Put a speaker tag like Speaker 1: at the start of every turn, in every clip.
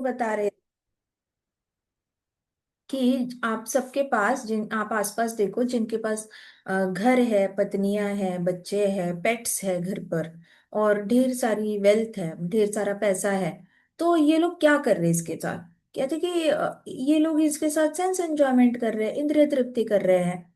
Speaker 1: बता रहे कि आप सबके पास, जिन आप आसपास देखो, जिनके पास घर है, पत्नियां हैं, बच्चे हैं, पेट्स है घर पर, और ढेर सारी वेल्थ है, ढेर सारा पैसा है, तो ये लोग क्या कर रहे हैं इसके साथ? कहते कि ये लोग इसके साथ सेंस एंजॉयमेंट कर रहे हैं, इंद्रिय तृप्ति कर रहे हैं।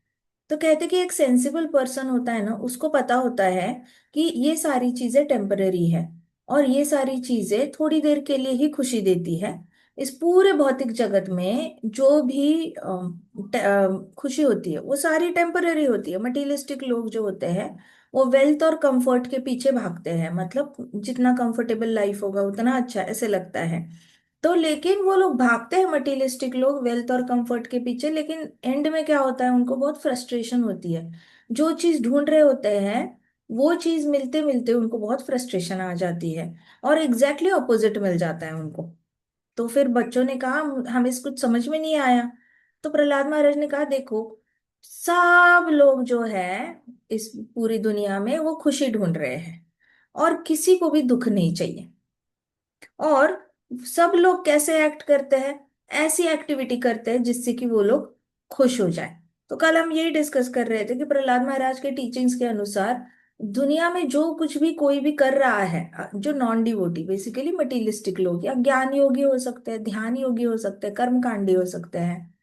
Speaker 1: तो कहते कि एक सेंसिबल पर्सन होता है ना, उसको पता होता है कि ये सारी चीजें टेम्पररी है, और ये सारी चीजें थोड़ी देर के लिए ही खुशी देती है। इस पूरे भौतिक जगत में जो भी खुशी होती है वो सारी टेम्पररी होती है। मटीरियलिस्टिक लोग जो होते हैं वो वेल्थ और कंफर्ट के पीछे भागते हैं, मतलब जितना कंफर्टेबल लाइफ होगा उतना अच्छा, ऐसे लगता है। तो लेकिन वो लोग भागते हैं, मटीरियलिस्टिक लोग, वेल्थ और कंफर्ट के पीछे, लेकिन एंड में क्या होता है, उनको बहुत फ्रस्ट्रेशन होती है। जो चीज ढूंढ रहे होते हैं वो चीज मिलते मिलते उनको बहुत फ्रस्ट्रेशन आ जाती है, और एग्जैक्टली ऑपोजिट मिल जाता है उनको। तो फिर बच्चों ने कहा हमें कुछ समझ में नहीं आया। तो प्रहलाद महाराज ने कहा देखो, सब लोग जो है इस पूरी दुनिया में वो खुशी ढूंढ रहे हैं, और किसी को भी दुख नहीं चाहिए। और सब लोग कैसे एक्ट करते हैं? ऐसी एक्टिविटी करते हैं जिससे कि वो लोग खुश हो जाए। तो कल हम यही डिस्कस कर रहे थे कि प्रहलाद महाराज के टीचिंग्स के अनुसार दुनिया में जो कुछ भी कोई भी कर रहा है, जो नॉन डिवोटी, बेसिकली मटीरियलिस्टिक लोग, या ज्ञान योगी हो सकते हैं, ध्यान योगी हो सकते हैं, कर्मकांडी हो सकते हैं,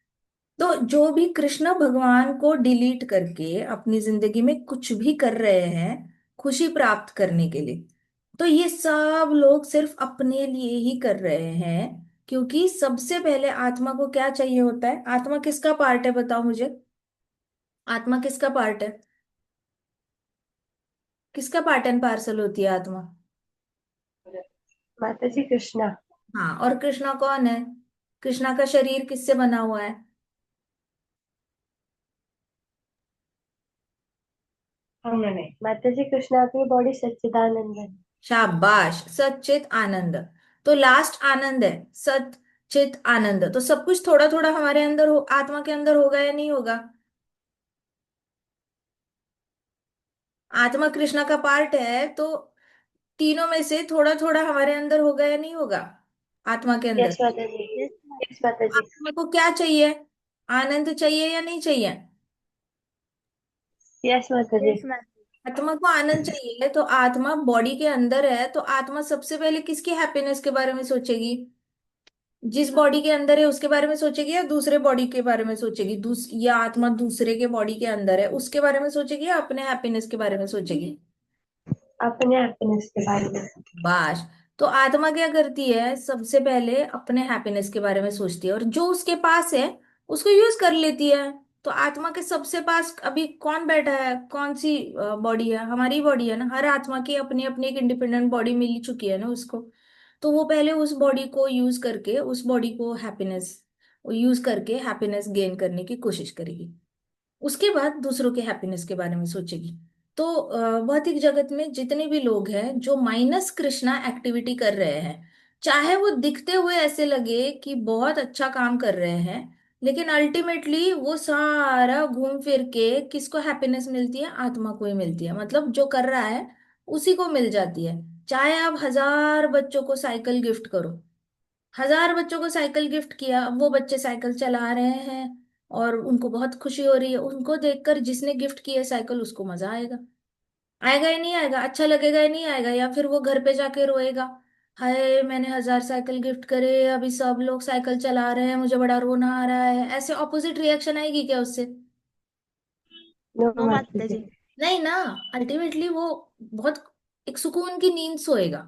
Speaker 1: तो जो भी कृष्ण भगवान को डिलीट करके अपनी जिंदगी में कुछ भी कर रहे हैं खुशी प्राप्त करने के लिए, तो ये सब लोग सिर्फ अपने लिए ही कर रहे हैं। क्योंकि सबसे पहले आत्मा को क्या चाहिए होता है? आत्मा किसका पार्ट है, बताओ मुझे। आत्मा किसका पार्ट है? किसका पार्ट एंड पार्सल होती है आत्मा?
Speaker 2: माता जी कृष्णा।
Speaker 1: हाँ, और कृष्णा कौन है? कृष्णा का शरीर किससे बना हुआ है?
Speaker 2: माता जी कृष्णा की बॉडी सच्चिदानंद है।
Speaker 1: शाबाश, सच्चित आनंद। तो लास्ट आनंद है सत चित आनंद। तो सब कुछ थोड़ा थोड़ा हमारे अंदर हो, आत्मा के अंदर होगा या नहीं होगा? आत्मा कृष्णा का पार्ट है, तो तीनों में से थोड़ा थोड़ा हमारे अंदर होगा या नहीं होगा? आत्मा के अंदर।
Speaker 2: यस माता जी।
Speaker 1: Yes,
Speaker 2: यस माता जी।
Speaker 1: आत्मा को क्या चाहिए? आनंद चाहिए या नहीं चाहिए?
Speaker 2: यस माता जी।
Speaker 1: आत्मा को आनंद चाहिए, तो आत्मा बॉडी के अंदर है, तो आत्मा सबसे पहले किसकी हैप्पीनेस के बारे में सोचेगी? जिस बॉडी के अंदर है उसके बारे में सोचेगी, या दूसरे बॉडी के बारे में सोचेगी? या आत्मा दूसरे के बॉडी के अंदर है उसके बारे में सोचेगी, या अपने हैप्पीनेस के बारे में सोचेगी?
Speaker 2: अपने हैप्पीनेस के बारे में।
Speaker 1: बाश। तो आत्मा क्या करती है? सबसे पहले अपने हैप्पीनेस के बारे में सोचती है, और जो उसके पास है उसको यूज कर लेती है। तो आत्मा के सबसे पास अभी कौन बैठा है? कौन सी बॉडी है? हमारी बॉडी है ना। हर आत्मा की अपनी अपनी एक इंडिपेंडेंट बॉडी मिल चुकी है ना उसको। तो वो पहले उस बॉडी को यूज करके, उस बॉडी को हैप्पीनेस यूज करके हैप्पीनेस गेन करने की कोशिश करेगी। उसके बाद दूसरों के हैप्पीनेस के बारे में सोचेगी। तो भौतिक जगत में जितने भी लोग हैं जो माइनस कृष्णा एक्टिविटी कर रहे हैं, चाहे वो दिखते हुए ऐसे लगे कि बहुत अच्छा काम कर रहे हैं, लेकिन अल्टीमेटली वो सारा घूम फिर के किसको हैप्पीनेस मिलती है? आत्मा को ही मिलती है। मतलब जो कर रहा है उसी को मिल जाती है। चाहे आप 1000 बच्चों को साइकिल गिफ्ट करो, 1000 बच्चों को साइकिल गिफ्ट किया, अब वो बच्चे साइकिल चला रहे हैं और उनको बहुत खुशी हो रही है, उनको देखकर जिसने गिफ्ट किया साइकिल उसको मजा आएगा? आएगा ही नहीं आएगा? अच्छा लगेगा ही नहीं आएगा? या फिर वो घर पे जाके रोएगा, हाय मैंने 1000 साइकिल गिफ्ट करे, अभी सब लोग साइकिल चला रहे हैं, मुझे बड़ा रोना आ रहा है? ऐसे ऑपोजिट रिएक्शन आएगी क्या उससे?
Speaker 2: नो
Speaker 1: नो
Speaker 2: माता
Speaker 1: माता जी।
Speaker 2: जी।
Speaker 1: नहीं ना। अल्टीमेटली वो बहुत एक सुकून की नींद सोएगा,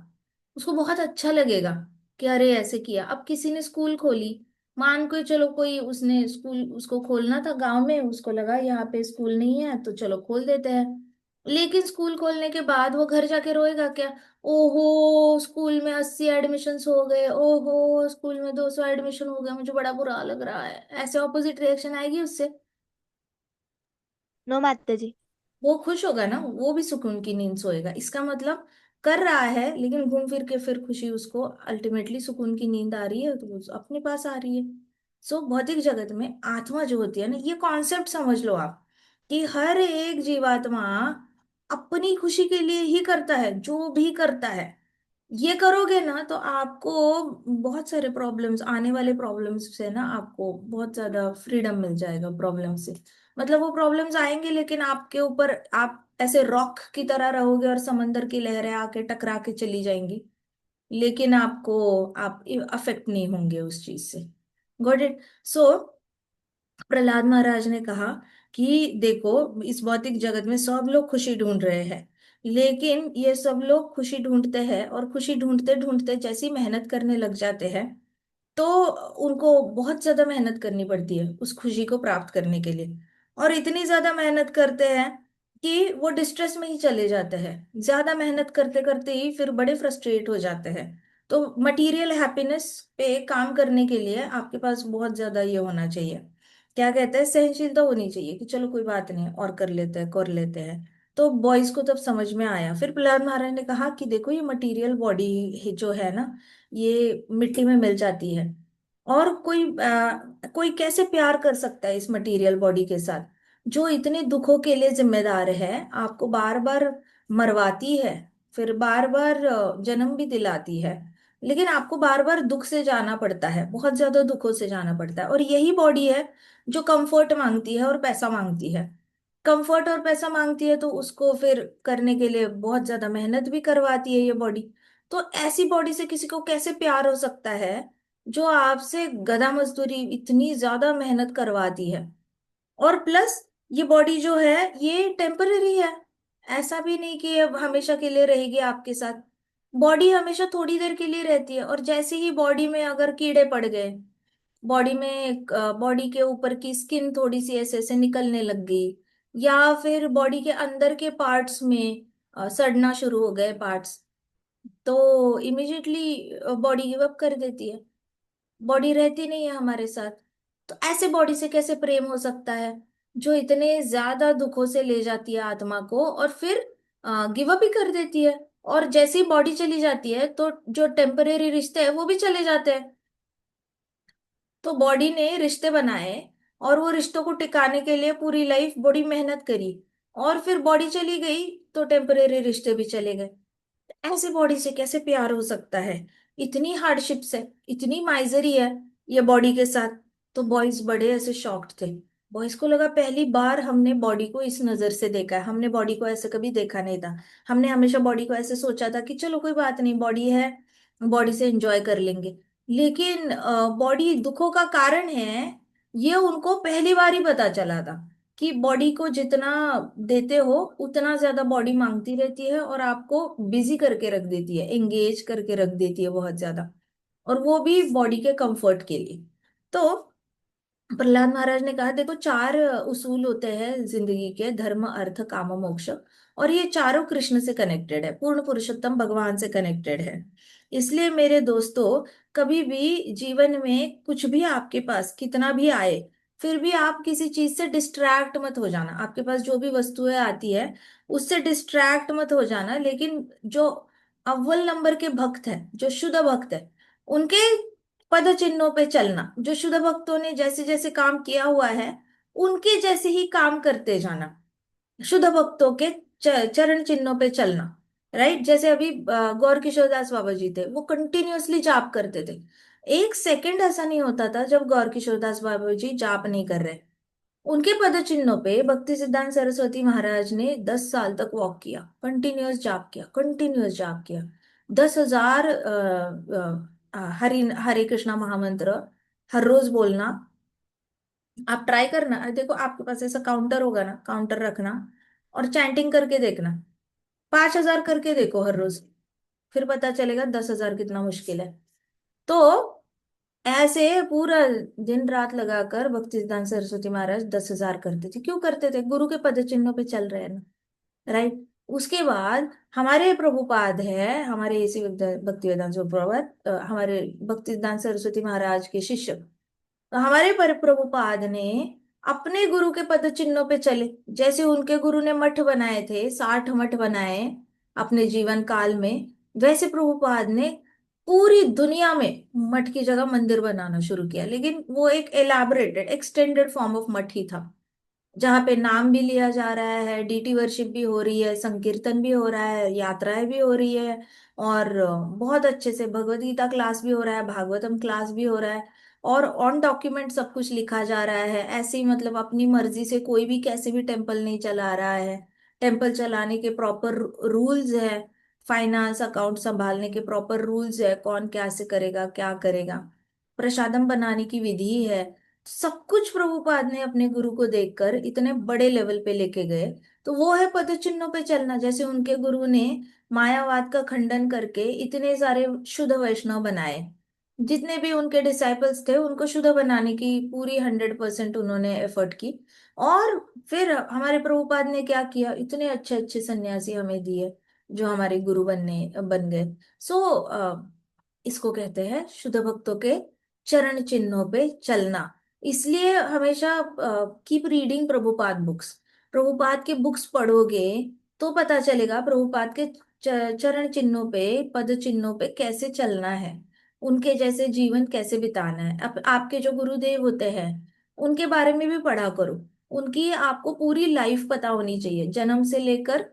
Speaker 1: उसको बहुत अच्छा लगेगा कि अरे ऐसे किया। अब किसी ने स्कूल खोली, मान के चलो कोई, उसने स्कूल उसको खोलना था गांव में, उसको लगा यहाँ पे स्कूल नहीं है तो चलो खोल देते हैं। लेकिन स्कूल खोलने के बाद वो घर जाके रोएगा क्या? ओहो स्कूल में 80 एडमिशन्स हो गए, ओहो स्कूल में 200 एडमिशन हो गए, मुझे बड़ा बुरा लग रहा है। ऐसे ऑपोजिट रिएक्शन आएगी उससे?
Speaker 2: नो माता जी।
Speaker 1: वो खुश होगा ना, वो भी सुकून की नींद सोएगा। इसका मतलब कर रहा है लेकिन घूम फिर के फिर खुशी उसको, अल्टीमेटली सुकून की नींद आ रही है तो वो अपने पास आ रही है। सो भौतिक जगत में आत्मा जो होती है ना, ये कॉन्सेप्ट समझ लो आप, कि हर एक जीवात्मा अपनी खुशी के लिए ही करता है जो भी करता है। ये करोगे ना तो आपको बहुत सारे प्रॉब्लम्स, आने वाले प्रॉब्लम्स से ना आपको बहुत ज्यादा फ्रीडम मिल जाएगा प्रॉब्लम से। मतलब वो प्रॉब्लम्स आएंगे लेकिन आपके ऊपर, आप ऐसे रॉक की तरह रहोगे और समंदर की लहरें आके टकरा के चली जाएंगी, लेकिन आप अफेक्ट नहीं होंगे उस चीज से। Got it. So Prahlad Maharaj ने कहा कि देखो, इस भौतिक जगत में सब लोग खुशी ढूंढ रहे हैं, लेकिन ये सब लोग खुशी ढूंढते हैं और खुशी ढूंढते ढूंढते जैसी मेहनत करने लग जाते हैं, तो उनको बहुत ज्यादा मेहनत करनी पड़ती है उस खुशी को प्राप्त करने के लिए। और इतनी ज्यादा मेहनत करते हैं कि वो डिस्ट्रेस में ही चले जाते हैं, ज्यादा मेहनत करते करते ही फिर बड़े फ्रस्ट्रेट हो जाते हैं। तो मटेरियल हैप्पीनेस पे काम करने के लिए आपके पास बहुत ज्यादा ये होना चाहिए, क्या कहते हैं, सहनशीलता होनी चाहिए कि चलो कोई बात नहीं, और कर लेते हैं, कर लेते हैं। तो बॉयज को तब समझ में आया। फिर प्रहलाद महाराज ने कहा कि देखो, ये मटेरियल बॉडी जो है ना, ये मिट्टी में मिल जाती है। और कोई कैसे प्यार कर सकता है इस मटेरियल बॉडी के साथ, जो इतने दुखों के लिए जिम्मेदार है, आपको बार बार मरवाती है, फिर बार बार जन्म भी दिलाती है, लेकिन आपको बार बार दुख से जाना पड़ता है, बहुत ज्यादा दुखों से जाना पड़ता है। और यही बॉडी है जो कंफर्ट मांगती है और पैसा मांगती है। कंफर्ट और पैसा मांगती है तो उसको फिर करने के लिए बहुत ज्यादा मेहनत भी करवाती है ये बॉडी। तो ऐसी बॉडी से किसी को कैसे प्यार हो सकता है, जो आपसे गधा मजदूरी इतनी ज्यादा मेहनत करवाती है। और प्लस ये बॉडी जो है, ये टेम्पररी है। ऐसा भी नहीं कि अब हमेशा के लिए रहेगी आपके साथ। बॉडी हमेशा थोड़ी देर के लिए रहती है, और जैसे ही बॉडी में अगर कीड़े पड़ गए, बॉडी में बॉडी के ऊपर की स्किन थोड़ी सी ऐसे ऐसे निकलने लग गई, या फिर बॉडी के अंदर के पार्ट्स में सड़ना शुरू हो गए पार्ट्स, तो इमिजिएटली बॉडी गिव अप कर देती है। बॉडी रहती नहीं है हमारे साथ। तो ऐसे बॉडी से कैसे प्रेम हो सकता है, जो इतने ज्यादा दुखों से ले जाती है आत्मा को और फिर गिव अप ही कर देती है। और जैसे ही बॉडी चली जाती है तो जो टेम्परेरी रिश्ते हैं वो भी चले जाते हैं। तो बॉडी ने रिश्ते बनाए, और वो रिश्तों को टिकाने के लिए पूरी लाइफ बड़ी मेहनत करी, और फिर बॉडी चली गई तो टेम्परेरी रिश्ते भी चले गए। ऐसे बॉडी से कैसे प्यार हो सकता है, इतनी हार्डशिप्स है, इतनी माइजरी है ये बॉडी के साथ। तो बॉयज बड़े ऐसे शॉक्ड थे। बॉयज को लगा पहली बार हमने बॉडी को इस नजर से देखा है, हमने बॉडी को ऐसे कभी देखा नहीं था। हमने हमेशा बॉडी को ऐसे सोचा था कि चलो कोई बात नहीं, बॉडी है, बॉडी से एंजॉय कर लेंगे। लेकिन बॉडी दुखों का कारण है, ये उनको पहली बार ही पता चला था कि बॉडी को जितना देते हो उतना ज्यादा बॉडी मांगती रहती है, और आपको बिजी करके रख देती है, एंगेज करके रख देती है बहुत ज्यादा, और वो भी बॉडी के कंफर्ट के लिए। तो प्रहलाद महाराज ने कहा देखो, चार उसूल होते हैं जिंदगी के, धर्म अर्थ काम मोक्ष, और ये चारों कृष्ण से कनेक्टेड है, पूर्ण पुरुषोत्तम भगवान से कनेक्टेड है। इसलिए मेरे दोस्तों, कभी भी जीवन में कुछ भी आपके पास कितना भी आए, फिर भी आप किसी चीज से डिस्ट्रैक्ट मत हो जाना। आपके पास जो भी वस्तुएं आती है उससे डिस्ट्रैक्ट मत हो जाना, लेकिन जो अव्वल नंबर के भक्त हैं, जो शुद्ध भक्त है, उनके पद चिन्हों पे चलना, जो शुद्ध भक्तों ने जैसे जैसे काम किया हुआ है उनके जैसे ही काम करते जाना, शुद्ध भक्तों के चरण चिन्हों पे चलना। राइट, जैसे अभी गौर किशोर दास बाबा जी थे, वो कंटिन्यूअसली जाप करते थे। एक सेकंड ऐसा नहीं होता था जब गौर किशोर दास बाबा जी जाप नहीं कर रहे। उनके पद चिन्हों पे भक्ति सिद्धांत सरस्वती महाराज ने 10 साल तक वॉक किया, कंटिन्यूअस जाप किया, कंटिन्यूअस जाप किया। 10,000 हरि हरे कृष्णा महामंत्र हर रोज बोलना। आप ट्राई करना, देखो आपके पास ऐसा काउंटर होगा ना, काउंटर रखना और चैंटिंग करके देखना। 5,000 करके देखो हर रोज, फिर पता चलेगा 10,000 कितना मुश्किल है। तो ऐसे पूरा दिन रात लगाकर भक्ति सिद्धांत सरस्वती महाराज 10,000 करते थे। क्यों करते थे? गुरु के पद चिन्हों पे चल रहे हैं ना। राइट। उसके बाद हमारे प्रभुपाद है, हमारे इसी भक्ति वेदांत स्वरूप प्रभुपाद, हमारे भक्ति सिद्धांत सरस्वती महाराज के शिष्य, तो हमारे पर प्रभुपाद ने अपने गुरु के पद चिन्हों पे चले। जैसे उनके गुरु ने मठ बनाए थे, 60 मठ बनाए अपने जीवन काल में, वैसे प्रभुपाद ने पूरी दुनिया में मठ की जगह मंदिर बनाना शुरू किया, लेकिन वो एक एलाबरेटेड एक्सटेंडेड फॉर्म ऑफ मठ ही था। जहाँ पे नाम भी लिया जा रहा है, डीटी वर्शिप भी हो रही है, संकीर्तन भी हो रहा है, यात्राएं भी हो रही है, और बहुत अच्छे से भगवत गीता क्लास भी हो रहा है, भागवतम क्लास भी हो रहा है, और ऑन डॉक्यूमेंट सब कुछ लिखा जा रहा है। ऐसे ही मतलब अपनी मर्जी से कोई भी कैसे भी टेम्पल नहीं चला रहा है। टेम्पल चलाने के प्रॉपर रूल्स है, फाइनेंस अकाउंट संभालने के प्रॉपर रूल्स है, कौन कैसे करेगा क्या करेगा, प्रसादम बनाने की विधि है। सब कुछ प्रभुपाद ने अपने गुरु को देखकर इतने बड़े लेवल पे लेके गए। तो वो है पद चिन्हों पे चलना। जैसे उनके गुरु ने मायावाद का खंडन करके इतने सारे शुद्ध वैष्णव बनाए, जितने भी उनके डिसाइपल्स थे उनको शुद्ध बनाने की पूरी 100% उन्होंने एफर्ट की। और फिर हमारे प्रभुपाद ने क्या किया, इतने अच्छे अच्छे सन्यासी हमें दिए जो हमारे गुरु बन गए। सो इसको कहते हैं शुद्ध भक्तों के चरण चिन्हों पे चलना। इसलिए हमेशा keep reading Prabhupada books. Prabhupada के बुक्स पढ़ोगे तो पता चलेगा प्रभुपाद के चरण चिन्हों पे, पद चिन्हों पे कैसे चलना है, उनके जैसे जीवन कैसे बिताना है। आपके जो गुरुदेव होते हैं उनके बारे में भी पढ़ा करो। उनकी आपको पूरी लाइफ पता होनी चाहिए, जन्म से लेकर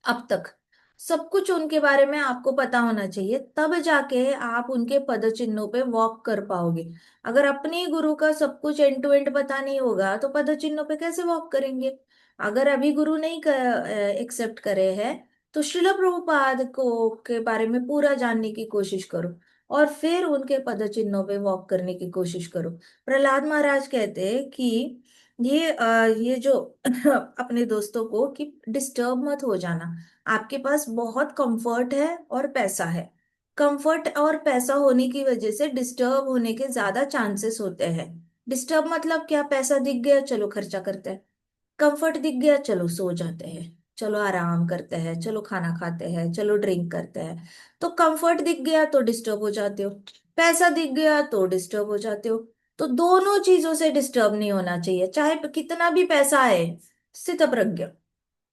Speaker 1: अब तक सब कुछ उनके बारे में आपको पता होना चाहिए, तब जाके आप उनके पद चिन्हों पे वॉक कर पाओगे। अगर अपने ही गुरु का सब कुछ एंड टू एंड पता नहीं होगा तो पद चिन्हों पे कैसे वॉक करेंगे। अगर अभी गुरु नहीं एक्सेप्ट करे हैं तो श्रील प्रभुपाद को के बारे में पूरा जानने की कोशिश करो, और फिर उनके पद चिन्हों पे वॉक करने की कोशिश करो। प्रहलाद महाराज कहते हैं कि ये जो अपने दोस्तों को कि डिस्टर्ब मत हो जाना। आपके पास बहुत कंफर्ट है और पैसा है। कंफर्ट और पैसा होने की वजह से डिस्टर्ब होने के ज्यादा चांसेस होते हैं। डिस्टर्ब मतलब क्या, पैसा दिख गया चलो खर्चा करते हैं, कंफर्ट दिख गया चलो सो जाते हैं, चलो आराम करते हैं, चलो खाना खाते हैं, चलो ड्रिंक करते हैं। तो कंफर्ट दिख गया तो डिस्टर्ब हो जाते हो, पैसा दिख गया तो डिस्टर्ब हो जाते हो। तो दोनों चीजों से डिस्टर्ब नहीं होना चाहिए, चाहे कितना भी पैसा आए। स्थित प्रज्ञ,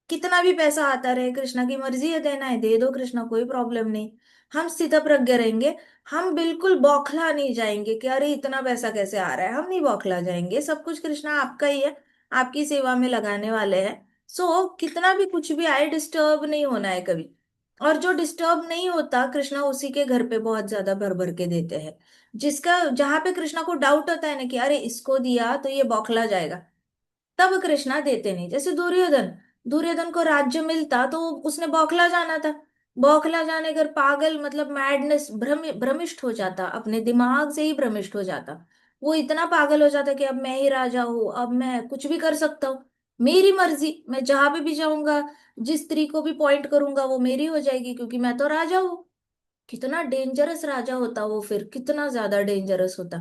Speaker 1: कितना भी पैसा आता रहे, कृष्णा की मर्जी है, देना है दे दो कृष्णा, कोई प्रॉब्लम नहीं। हम स्थित प्रज्ञ रहेंगे। हम बिल्कुल बौखला नहीं जाएंगे कि अरे इतना पैसा कैसे आ रहा है, हम नहीं बौखला जाएंगे, सब कुछ कृष्णा आपका ही है, आपकी सेवा में लगाने वाले हैं। सो कितना भी कुछ भी आए डिस्टर्ब नहीं होना है कभी। और जो डिस्टर्ब नहीं होता कृष्णा उसी के घर पे बहुत ज्यादा भर भर के देते हैं। जिसका जहां पे कृष्णा को डाउट होता है ना कि अरे इसको दिया तो ये बौखला जाएगा, तब कृष्णा देते नहीं। जैसे दुर्योधन, दुर्योधन को राज्य मिलता तो उसने बौखला जाना था। बौखला जाने कर पागल मतलब मैडनेस, भ्रमिष्ठ हो जाता, अपने दिमाग से ही भ्रमिष्ठ हो जाता। वो इतना पागल हो जाता कि अब मैं ही राजा हूँ, अब मैं कुछ भी कर सकता हूँ, मेरी मर्जी, मैं जहां पे भी जाऊंगा, जिस स्त्री को भी पॉइंट करूंगा वो मेरी हो जाएगी क्योंकि मैं तो राजा हूँ। कितना डेंजरस राजा होता वो, फिर कितना ज्यादा डेंजरस होता।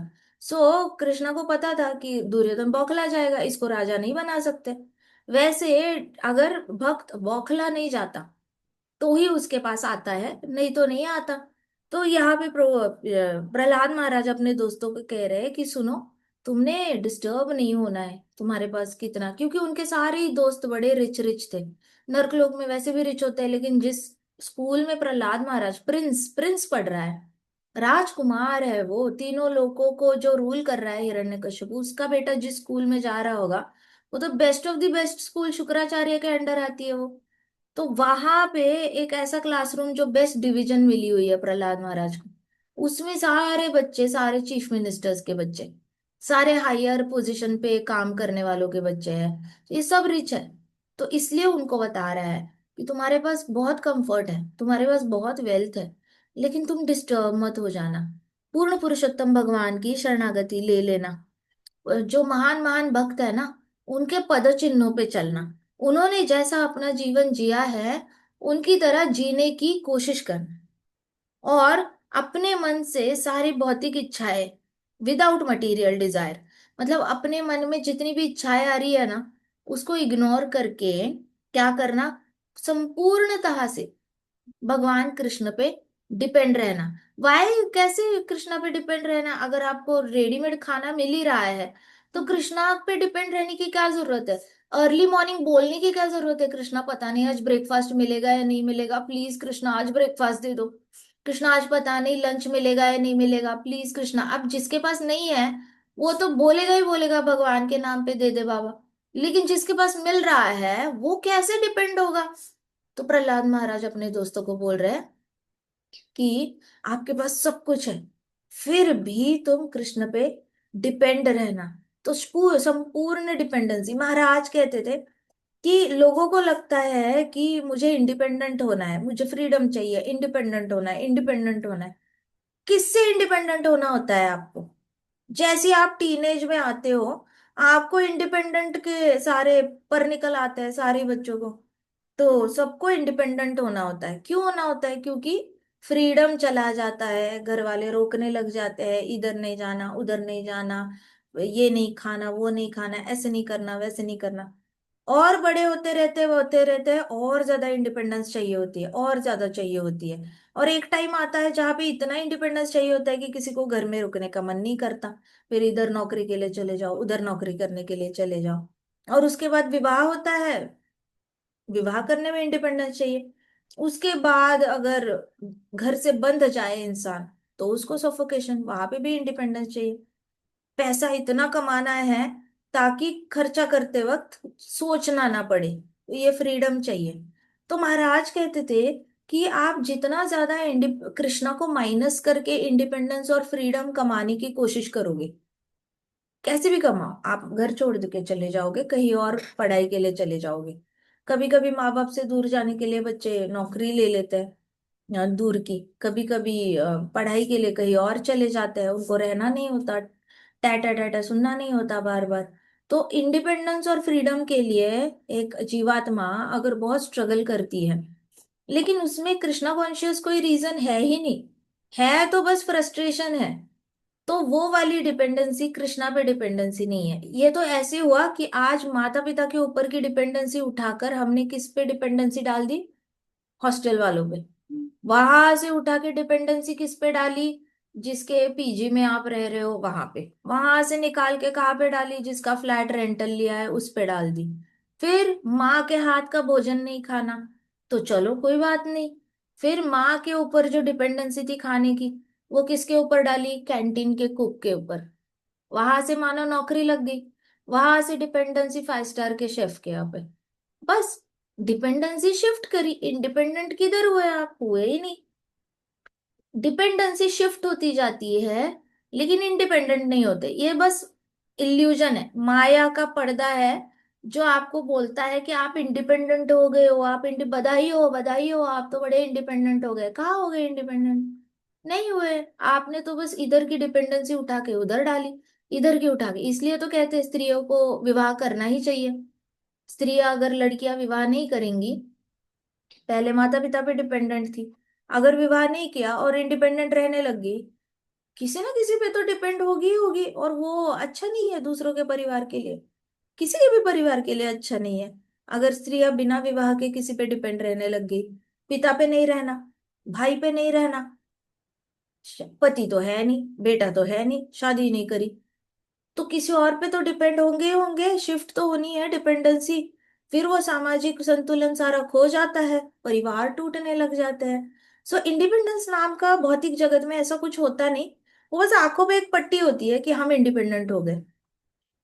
Speaker 1: कृष्णा को पता था कि दुर्योधन बौखला जाएगा, इसको राजा नहीं बना सकते। वैसे अगर भक्त बौखला नहीं जाता तो ही उसके पास आता है, नहीं तो नहीं आता। तो यहाँ पे प्रहलाद महाराज अपने दोस्तों को कह रहे हैं कि सुनो, तुमने डिस्टर्ब नहीं होना है, तुम्हारे पास कितना, क्योंकि उनके सारे ही दोस्त बड़े रिच रिच थे। नर्कलोक में वैसे भी रिच होते हैं, लेकिन जिस स्कूल में प्रहलाद महाराज प्रिंस प्रिंस पढ़ रहा है, राजकुमार है वो, तीनों लोगों को जो रूल कर रहा है हिरण्यकशिपु, उसका बेटा जिस स्कूल में जा रहा होगा वो तो best of the best school, Shukracharya के अंडर आती है वो। तो वहां पे एक ऐसा क्लासरूम जो बेस्ट डिवीजन मिली हुई है प्रहलाद महाराज को, उसमें सारे बच्चे, सारे चीफ मिनिस्टर्स के बच्चे, सारे हायर पोजीशन पे काम करने वालों के बच्चे हैं, ये सब रिच है। तो इसलिए उनको बता रहा है कि तुम्हारे पास बहुत कंफर्ट है, तुम्हारे पास बहुत वेल्थ है, लेकिन तुम डिस्टर्ब मत हो जाना। पूर्ण पुरुषोत्तम भगवान की शरणागति ले लेना। जो महान महान भक्त है ना, उनके पद चिन्हों पे चलना। उन्होंने जैसा अपना जीवन जिया है उनकी तरह जीने की कोशिश करना। और अपने मन से सारी भौतिक इच्छाएं, विदाउट मटेरियल डिजायर, मतलब अपने मन में जितनी भी इच्छाएं आ रही है ना, उसको इग्नोर करके क्या करना, संपूर्णतः से भगवान कृष्ण पे डिपेंड रहना। वाई, कैसे कृष्णा पे डिपेंड रहना, अगर आपको रेडीमेड खाना मिल ही रहा है तो कृष्णा पे डिपेंड रहने की क्या जरूरत है। अर्ली मॉर्निंग बोलने की क्या जरूरत है, कृष्णा पता नहीं आज ब्रेकफास्ट मिलेगा या नहीं मिलेगा, प्लीज कृष्णा आज ब्रेकफास्ट दे दो। कृष्णा आज पता नहीं लंच मिलेगा या नहीं मिलेगा, प्लीज कृष्णा। अब जिसके पास नहीं है वो तो बोलेगा ही बोलेगा भगवान के नाम पे दे दे बाबा। लेकिन जिसके पास मिल रहा है वो कैसे डिपेंड होगा? तो प्रहलाद महाराज अपने दोस्तों को बोल रहे हैं कि आपके पास सब कुछ है, फिर भी तुम कृष्ण पे डिपेंड रहना। तो संपूर्ण डिपेंडेंसी, महाराज कहते थे कि लोगों को लगता है कि मुझे इंडिपेंडेंट होना है, मुझे फ्रीडम चाहिए, इंडिपेंडेंट होना है, इंडिपेंडेंट होना है। किससे इंडिपेंडेंट होना होता है आपको? जैसे आप टीनेज में आते हो, आपको इंडिपेंडेंट के सारे पर निकल आते हैं सारे बच्चों को। तो सबको इंडिपेंडेंट होना होता है। क्यों होना होता है? क्योंकि फ्रीडम चला जाता है, घर वाले रोकने लग जाते हैं, इधर नहीं जाना, उधर नहीं जाना, ये नहीं खाना, वो नहीं खाना, ऐसे नहीं करना, वैसे नहीं करना। और बड़े होते रहते हैं, और ज्यादा इंडिपेंडेंस चाहिए होती है, और ज्यादा चाहिए होती है। और एक टाइम आता है जहाँ पे इतना इंडिपेंडेंस चाहिए होता है कि किसी को घर में रुकने का मन नहीं करता। फिर इधर नौकरी के लिए चले जाओ, उधर नौकरी करने के लिए चले जाओ। और उसके बाद विवाह होता है, विवाह करने में इंडिपेंडेंस चाहिए। उसके बाद अगर घर से बंध जाए इंसान, तो उसको सफोकेशन, वहां पे भी इंडिपेंडेंस चाहिए। पैसा इतना कमाना है ताकि खर्चा करते वक्त सोचना ना पड़े, तो ये फ्रीडम चाहिए। तो महाराज कहते थे कि आप जितना ज्यादा कृष्णा को माइनस करके इंडिपेंडेंस और फ्रीडम कमाने की कोशिश करोगे, कैसे भी कमाओ, आप घर छोड़ के चले जाओगे, कहीं और पढ़ाई के लिए चले जाओगे। कभी कभी माँ बाप से दूर जाने के लिए बच्चे नौकरी ले लेते हैं, दूर की। कभी कभी पढ़ाई के लिए कहीं और चले जाते हैं, उनको रहना नहीं होता, टाटा टाटा सुनना नहीं होता बार बार। तो इंडिपेंडेंस और फ्रीडम के लिए एक जीवात्मा अगर बहुत स्ट्रगल करती है, लेकिन उसमें कृष्णा कॉन्शियस कोई रीजन है ही नहीं, है तो बस फ्रस्ट्रेशन है, तो वो वाली डिपेंडेंसी कृष्णा पे डिपेंडेंसी नहीं है। ये तो ऐसे हुआ कि आज माता पिता के ऊपर की डिपेंडेंसी उठाकर हमने किस पे डिपेंडेंसी डाल दी? हॉस्टल वालों पे। वहां से उठा के डिपेंडेंसी किस पे डाली? जिसके पीजी में आप रह रहे हो वहां पे। वहां से निकाल के कहाँ पे डाली? जिसका फ्लैट रेंटल लिया है उस पे डाल दी। फिर माँ के हाथ का भोजन नहीं खाना, तो चलो कोई बात नहीं। फिर माँ के ऊपर जो डिपेंडेंसी थी खाने की, वो किसके ऊपर डाली? कैंटीन के कुक के ऊपर। वहां से मानो नौकरी लग गई, वहां से डिपेंडेंसी 5 स्टार के शेफ के यहाँ पे। बस डिपेंडेंसी शिफ्ट करी, इंडिपेंडेंट किधर हुए? आप हुए ही नहीं। डिपेंडेंसी शिफ्ट होती जाती है, लेकिन इंडिपेंडेंट नहीं होते। ये बस इल्यूजन है, माया का पर्दा है, जो आपको बोलता है कि आप इंडिपेंडेंट हो गए हो, आप बधाई हो, बधाई हो, आप तो बड़े इंडिपेंडेंट हो गए। कहाँ हो गए इंडिपेंडेंट? नहीं हुए। आपने तो बस इधर की डिपेंडेंसी उठा के उधर डाली, इधर की उठा के। इसलिए तो कहते हैं स्त्रियों को विवाह करना ही चाहिए। स्त्रियां, अगर लड़कियां विवाह नहीं करेंगी, पहले माता पिता पे डिपेंडेंट थी, अगर विवाह नहीं किया और इंडिपेंडेंट रहने लग गई, किसी ना किसी पे तो डिपेंड होगी ही होगी। और वो अच्छा नहीं है दूसरों के परिवार के लिए, किसी के भी परिवार के लिए अच्छा नहीं है। अगर स्त्रियां बिना विवाह के किसी पे डिपेंड रहने लग गई, पिता पे नहीं रहना, भाई पे नहीं रहना, पति तो है नहीं, बेटा तो है नहीं, शादी नहीं करी, तो किसी और पे तो डिपेंड होंगे ही होंगे, शिफ्ट तो होनी है डिपेंडेंसी। फिर वो सामाजिक संतुलन सारा खो जाता है, परिवार टूटने लग जाते हैं। सो इंडिपेंडेंस नाम का भौतिक जगत में ऐसा कुछ होता नहीं। वो बस आंखों पे एक पट्टी होती है कि हम इंडिपेंडेंट हो गए।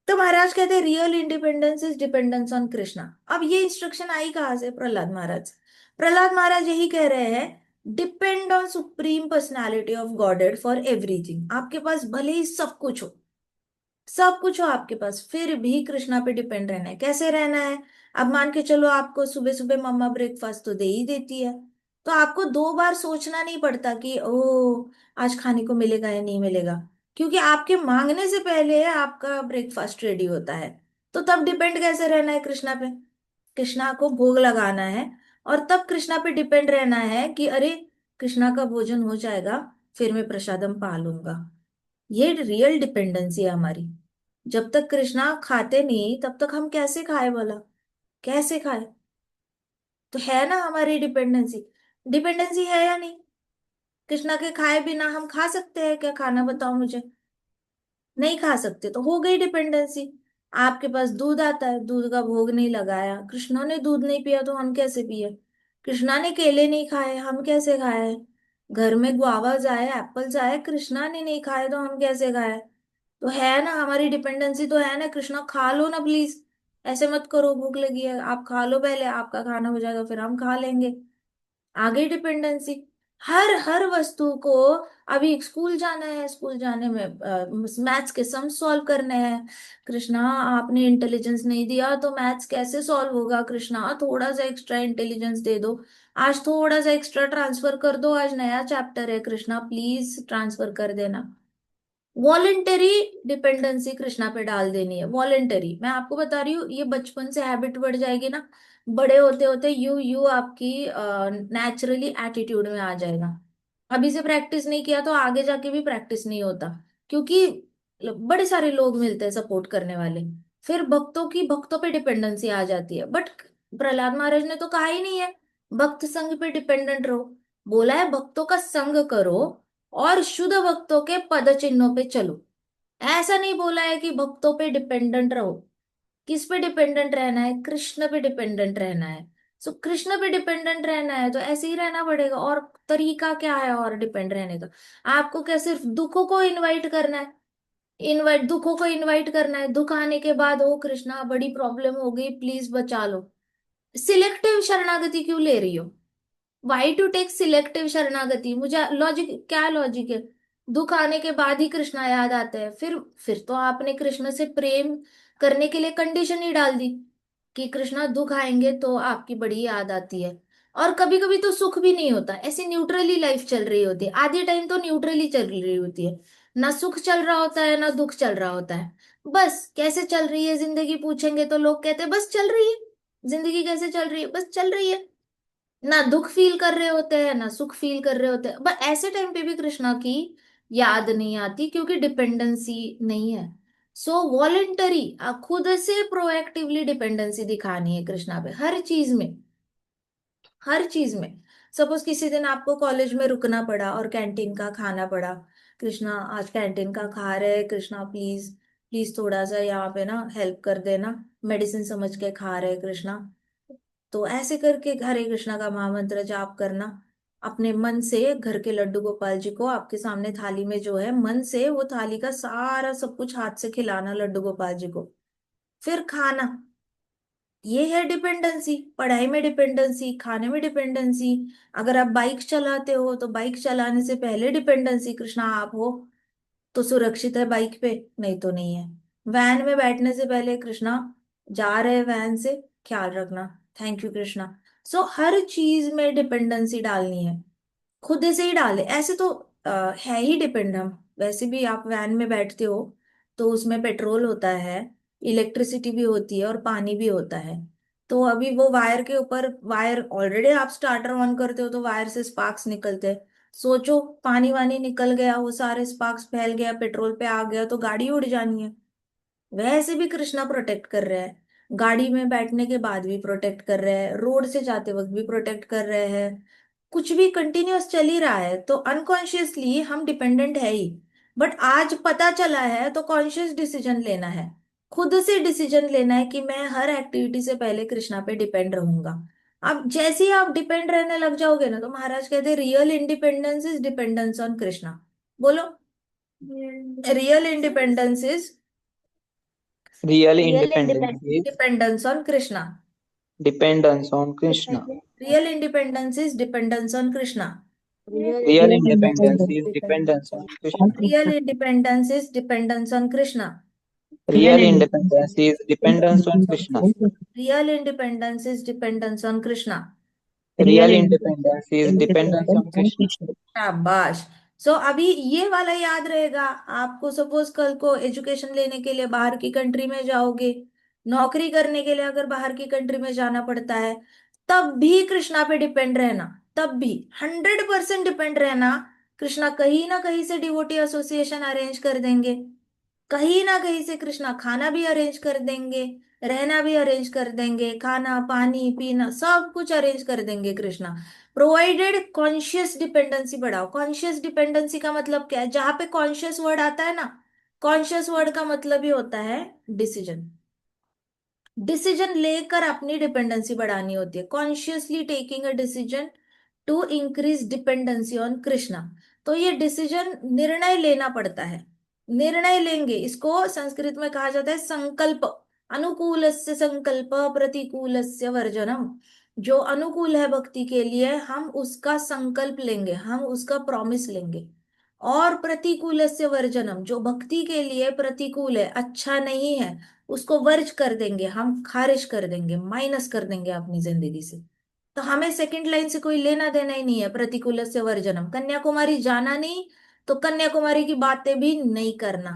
Speaker 1: तो महाराज कहते हैं real independence is dependence on Krishna. अब ये इंस्ट्रक्शन आई कहाँ से? प्रहलाद महाराज। प्रहलाद महाराज यही कह रहे हैं, depend on supreme personality of godhead for everything. आपके पास भले ही सब कुछ हो, सब कुछ हो आपके पास, फिर भी कृष्णा पे डिपेंड रहना है। कैसे रहना है? अब मान के चलो आपको सुबह सुबह मम्मा ब्रेकफास्ट तो दे ही देती है, तो आपको 2 बार सोचना नहीं पड़ता कि ओ आज खाने को मिलेगा या नहीं मिलेगा, क्योंकि आपके मांगने से पहले आपका ब्रेकफास्ट रेडी होता है। तो तब डिपेंड कैसे रहना है? कृष्णा पे। कृष्णा को भोग लगाना है, और तब कृष्णा पे डिपेंड रहना है कि अरे कृष्णा का भोजन हो जाएगा, फिर मैं प्रसादम पा लूंगा। ये रियल डिपेंडेंसी है हमारी। जब तक कृष्णा खाते नहीं तब तक हम कैसे खाए बोला? कैसे खाए? तो है ना हमारी डिपेंडेंसी। डिपेंडेंसी है या नहीं? कृष्णा के खाए बिना हम खा सकते हैं क्या खाना? बताओ मुझे। नहीं खा सकते, तो हो गई डिपेंडेंसी। आपके पास दूध आता है, दूध का भोग नहीं लगाया, कृष्णा ने दूध नहीं पिया तो हम कैसे पिए? कृष्णा ने केले नहीं खाए, हम कैसे खाए? घर में गुआवाज आए, एप्पल्स आए, कृष्णा ने नहीं खाए तो हम कैसे खाए? तो है ना हमारी डिपेंडेंसी, तो है ना, कृष्णा खा लो ना प्लीज। ऐसे मत करो, भूख लगी है, आप खा लो, पहले आपका खाना हो जाएगा फिर हम खा लेंगे। आगे डिपेंडेंसी, हर हर वस्तु को। अभी स्कूल जाना है, स्कूल जाने में मैथ्स के सम सॉल्व करने हैं। कृष्णा, आपने इंटेलिजेंस नहीं दिया तो मैथ्स कैसे सॉल्व होगा? कृष्णा, थोड़ा सा एक्स्ट्रा इंटेलिजेंस दे दो, आज थोड़ा सा एक्स्ट्रा ट्रांसफर कर दो, आज नया चैप्टर है, कृष्णा प्लीज ट्रांसफर कर देना। वॉलेंटरी डिपेंडेंसी कृष्णा पे डाल देनी है, वॉलेंटरी। मैं आपको बता रही हूँ, ये बचपन से हैबिट बढ़ जाएगी ना, बड़े होते होते यू आपकी नेचुरली एटीट्यूड में आ जाएगा। अभी से प्रैक्टिस नहीं किया तो आगे जाके भी प्रैक्टिस नहीं होता, क्योंकि बड़े सारे लोग मिलते हैं सपोर्ट करने वाले। फिर भक्तों की भक्तों पे डिपेंडेंसी आ जाती है, बट प्रहलाद महाराज ने तो कहा ही नहीं है भक्त संग पे डिपेंडेंट रहो। बोला है भक्तों का संग करो और शुद्ध भक्तों के पद चिन्हों पे चलो। ऐसा नहीं बोला है कि भक्तों पे डिपेंडेंट रहो। किस पे डिपेंडेंट रहना है? कृष्ण पे डिपेंडेंट रहना है। सो कृष्ण पे डिपेंडेंट रहना है तो ऐसे ही रहना पड़ेगा, और तरीका क्या है और डिपेंड रहने का? आपको क्या सिर्फ दुखों को इनवाइट करना है? इनवाइट दुखों को इनवाइट करना है, दुख आने के बाद ओ कृष्णा बड़ी प्रॉब्लम हो गई प्लीज बचा लो। सिलेक्टिव शरणागति क्यों ले रही हो? वाई टू टेक सिलेक्टिव शरणागति? मुझे लॉजिक, क्या लॉजिक है? दुख आने के बाद ही कृष्णा याद आते हैं, फिर तो आपने कृष्ण से प्रेम करने के लिए कंडीशन ही डाल दी कि कृष्णा दुख आएंगे तो आपकी बड़ी याद आती है। और कभी कभी तो सुख भी नहीं होता, ऐसी न्यूट्रली लाइफ चल रही होती है, आधी टाइम तो न्यूट्रली चल रही होती है, ना सुख चल रहा होता है ना दुख चल रहा होता है। बस कैसे चल रही है जिंदगी पूछेंगे तो लोग कहते हैं बस चल रही है। जिंदगी कैसे चल रही है? बस चल रही है। ना दुख फील कर रहे होते हैं ना सुख फील कर रहे होते हैं, बट ऐसे टाइम पे भी कृष्णा की याद नहीं आती क्योंकि डिपेंडेंसी नहीं है। सो वॉलेंटरी, खुद से प्रोएक्टिवली डिपेंडेंसी दिखानी है कृष्णा पे हर चीज में, हर चीज में। सपोज किसी दिन आपको कॉलेज में रुकना पड़ा और कैंटीन का खाना पड़ा, कृष्णा आज कैंटीन का खा रहे हैं, कृष्णा प्लीज प्लीज थोड़ा सा यहाँ पे ना हेल्प कर देना, मेडिसिन समझ के खा रहे हैं कृष्णा। तो ऐसे करके हरे कृष्णा का महामंत्र जाप करना, अपने मन से घर के लड्डू गोपाल जी को आपके सामने थाली में जो है, मन से वो थाली का सारा सब कुछ हाथ से खिलाना लड्डू गोपाल जी को, फिर खाना। ये है डिपेंडेंसी, पढ़ाई में डिपेंडेंसी, खाने में डिपेंडेंसी। अगर आप बाइक चलाते हो तो बाइक चलाने से पहले डिपेंडेंसी कृष्णा आप हो तो सुरक्षित है बाइक पे, नहीं तो नहीं है। वैन में बैठने से पहले कृष्णा जा रहे वैन से, ख्याल रखना, थैंक यू कृष्णा। सो हर चीज में डिपेंडेंसी डालनी है, खुद से ही डाले। ऐसे तो है ही डिपेंड हम। वैसे भी आप वैन में बैठते हो तो उसमें पेट्रोल होता है, इलेक्ट्रिसिटी भी होती है और पानी भी होता है। तो अभी वो वायर के ऊपर, वायर ऑलरेडी आप स्टार्टर ऑन करते हो तो वायर से स्पार्क्स निकलते हैं। सोचो पानी वानी निकल गया, वो सारे स्पार्क्स फैल गया, पेट्रोल पे आ गया तो गाड़ी उड़ जानी है। वैसे भी कृष्णा प्रोटेक्ट कर रहे हैं, गाड़ी में बैठने के बाद भी प्रोटेक्ट कर रहे हैं, रोड से जाते वक्त भी प्रोटेक्ट कर रहे हैं। कुछ भी कंटिन्यूअस चल ही रहा है तो अनकॉन्शियसली हम डिपेंडेंट है ही। बट आज पता चला है तो कॉन्शियस डिसीजन लेना है, खुद से डिसीजन लेना है कि मैं हर एक्टिविटी से पहले कृष्णा पे डिपेंड रहूंगा। अब जैसे ही आप डिपेंड रहने लग जाओगे ना तो महाराज कहते हैं real independence is dependence on Krishna. बोलो, real independence is
Speaker 3: Real
Speaker 2: real
Speaker 3: independence
Speaker 2: independence
Speaker 3: is
Speaker 1: dependence on Krishna.
Speaker 3: dependence on Krishna.
Speaker 2: Dependence
Speaker 1: real independence is dependence on Krishna.
Speaker 2: Real
Speaker 3: Real
Speaker 4: Real
Speaker 2: independence
Speaker 3: independence
Speaker 4: independence
Speaker 3: is
Speaker 2: dependence
Speaker 3: dependence
Speaker 2: on
Speaker 3: on
Speaker 4: on
Speaker 3: Krishna.
Speaker 1: Real
Speaker 4: Krishna.
Speaker 1: Independence is dependence on Krishna.
Speaker 4: Real
Speaker 3: Real
Speaker 4: independence
Speaker 3: independence is dependence on Krishna.
Speaker 4: on Krishna.
Speaker 1: Real independence is dependence on Krishna.
Speaker 4: Real
Speaker 3: Real independence is dependence
Speaker 4: independence
Speaker 3: on
Speaker 4: on
Speaker 3: Krishna.
Speaker 4: Krishna.
Speaker 1: शाबाश। सो अभी ये वाला याद रहेगा आपको। Suppose कल को education लेने के लिए बाहर की कंट्री में जाओगे, नौकरी करने के लिए अगर बाहर की कंट्री में जाना पड़ता है, तब भी कृष्णा पे डिपेंड रहना, तब भी 100% डिपेंड रहना। कृष्णा कहीं ना कहीं से डिवोटी एसोसिएशन अरेंज कर देंगे, कहीं ना कहीं से कृष्णा खाना भी अरेंज कर देंगे, रहना भी अरेंज कर देंगे, खाना पानी पीना सब कुछ अरेंज कर देंगे कृष्णा, प्रोवाइडेड कॉन्शियस डिपेंडेंसी बढ़ाओ। कॉन्शियस डिपेंडेंसी का मतलब क्या है? जहां पे कॉन्शियस वर्ड आता है ना, कॉन्शियस वर्ड का मतलब ही होता है डिसीजन। डिसीजन लेकर अपनी डिपेंडेंसी बढ़ानी होती है, consciously taking a decision to increase dependency on Krishna. तो ये डिसीजन निर्णय लेना पड़ता है, निर्णय लेंगे, इसको संस्कृत में कहा जाता है संकल्प। अनुकूलस्य संकल्प प्रतिकूलस्य वर्जनम। जो अनुकूल है भक्ति के लिए हम उसका संकल्प लेंगे, हम उसका प्रॉमिस लेंगे। और प्रतिकूलस्य वर्जनम, जो भक्ति के लिए प्रतिकूल है, अच्छा नहीं है, उसको वर्ज कर देंगे, हम खारिज कर देंगे, माइनस कर देंगे अपनी जिंदगी से। तो हमें सेकंड लाइन से कोई लेना देना ही नहीं है। प्रतिकूलस्य वर्जनम, कन्याकुमारी जाना नहीं तो कन्याकुमारी की बातें भी नहीं करना।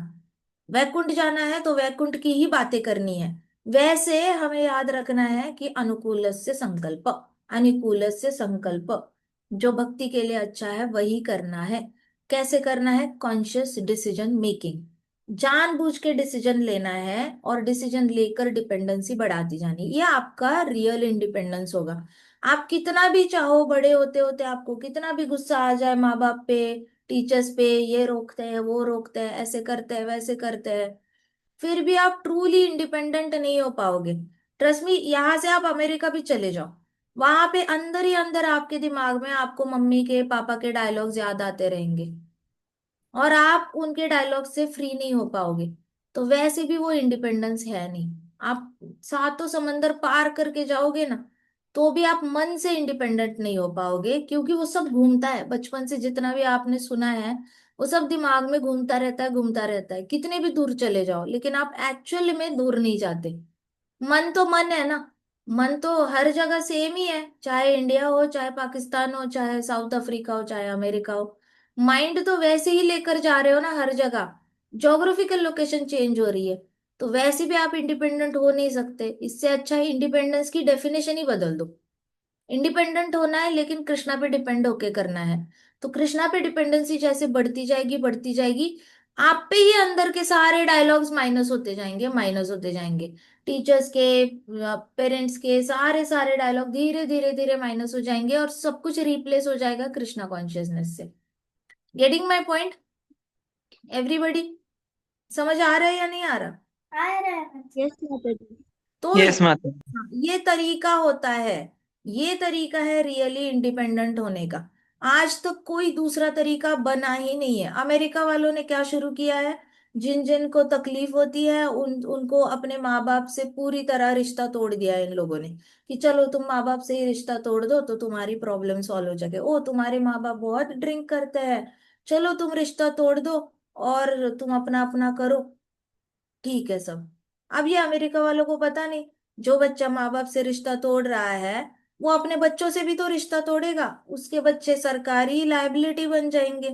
Speaker 1: वैकुंठ जाना है तो वैकुंठ की ही बातें करनी है। वैसे हमें याद रखना है कि अनुकूल से संकल्प, अनुकूल से संकल्प, जो भक्ति के लिए अच्छा है वही करना है। कैसे करना है? कॉन्शियस डिसीजन मेकिंग, जानबूझ के डिसीजन लेना है और डिसीजन लेकर डिपेंडेंसी बढ़ाती जानी, ये आपका रियल इंडिपेंडेंस होगा। आप कितना भी चाहो, बड़े होते होते आपको कितना भी गुस्सा आ जाए माँ बाप पे, टीचर्स पे, ये रोकते हैं वो रोकते हैं, ऐसे करते हैं वैसे करते हैं, फिर भी आप ट्रूली इंडिपेंडेंट नहीं हो पाओगे। ट्रस्ट मी, यहां से आप अमेरिका भी चले जाओ, वहां पे अंदर ही अंदर आपके दिमाग में आपको मम्मी के पापा के डायलॉग्स याद आते रहेंगे और आप उनके डायलॉग से फ्री नहीं हो पाओगे। तो वैसे भी वो इंडिपेंडेंस है नहीं। आप सातों समंदर पार करके जाओगे ना, तो भी आप मन से इंडिपेंडेंट नहीं हो पाओगे, क्योंकि वो सब घूमता है, बचपन से जितना भी आपने सुना है वो सब दिमाग में घूमता रहता है, घूमता रहता है, कितने भी दूर चले जाओ, लेकिन आप एक्चुअल में दूर नहीं जाते। मन तो मन है ना, मन तो हर जगह सेम ही है, चाहे इंडिया हो, चाहे पाकिस्तान हो, चाहे साउथ अफ्रीका हो, चाहे अमेरिका हो। माइंड तो वैसे ही लेकर जा रहे हो ना हर जगह, जोग्राफिकल लोकेशन चेंज हो रही है। तो वैसे भी आप इंडिपेंडेंट हो नहीं सकते। इससे अच्छा है इंडिपेंडेंस की डेफिनेशन ही बदल दो। इंडिपेंडेंट होना है लेकिन कृष्णा पे डिपेंड होके करना है। तो कृष्णा पे डिपेंडेंसी जैसे बढ़ती जाएगी बढ़ती जाएगी, आप पे ही अंदर के सारे डायलॉग्स माइनस होते जाएंगे, माइनस होते जाएंगे। टीचर्स के, पेरेंट्स के, सारे सारे डायलॉग धीरे धीरे धीरे माइनस हो जाएंगे और सब कुछ रिप्लेस हो जाएगा कृष्णा कॉन्शियसनेस से। Getting my point everybody? समझ आ रहा है या नहीं आ रहा?
Speaker 2: आ रहा है। यस माता जी।
Speaker 1: तो
Speaker 3: Yes, Mata.
Speaker 1: हाँ, ये तरीका होता है, ये तरीका है रियली इंडिपेंडेंट होने का। आज तक कोई दूसरा तरीका बना ही नहीं है। अमेरिका वालों ने क्या शुरू किया है? जिन जिन को तकलीफ होती है उनको अपने माँ बाप से पूरी तरह रिश्ता तोड़ दिया है इन लोगों ने, कि चलो तुम माँ बाप से ही रिश्ता तोड़ दो तो तुम्हारी प्रॉब्लम सॉल्व हो जाएगी। ओ, तुम्हारे माँ बाप बहुत ड्रिंक करते हैं, चलो तुम रिश्ता तोड़ दो और तुम अपना अपना करो, ठीक है सब। अब ये अमेरिका वालों को पता नहीं, जो बच्चा माँ बाप से रिश्ता तोड़ रहा है वो अपने बच्चों से भी तो रिश्ता तोड़ेगा, उसके बच्चे सरकारी लायबिलिटी बन जाएंगे।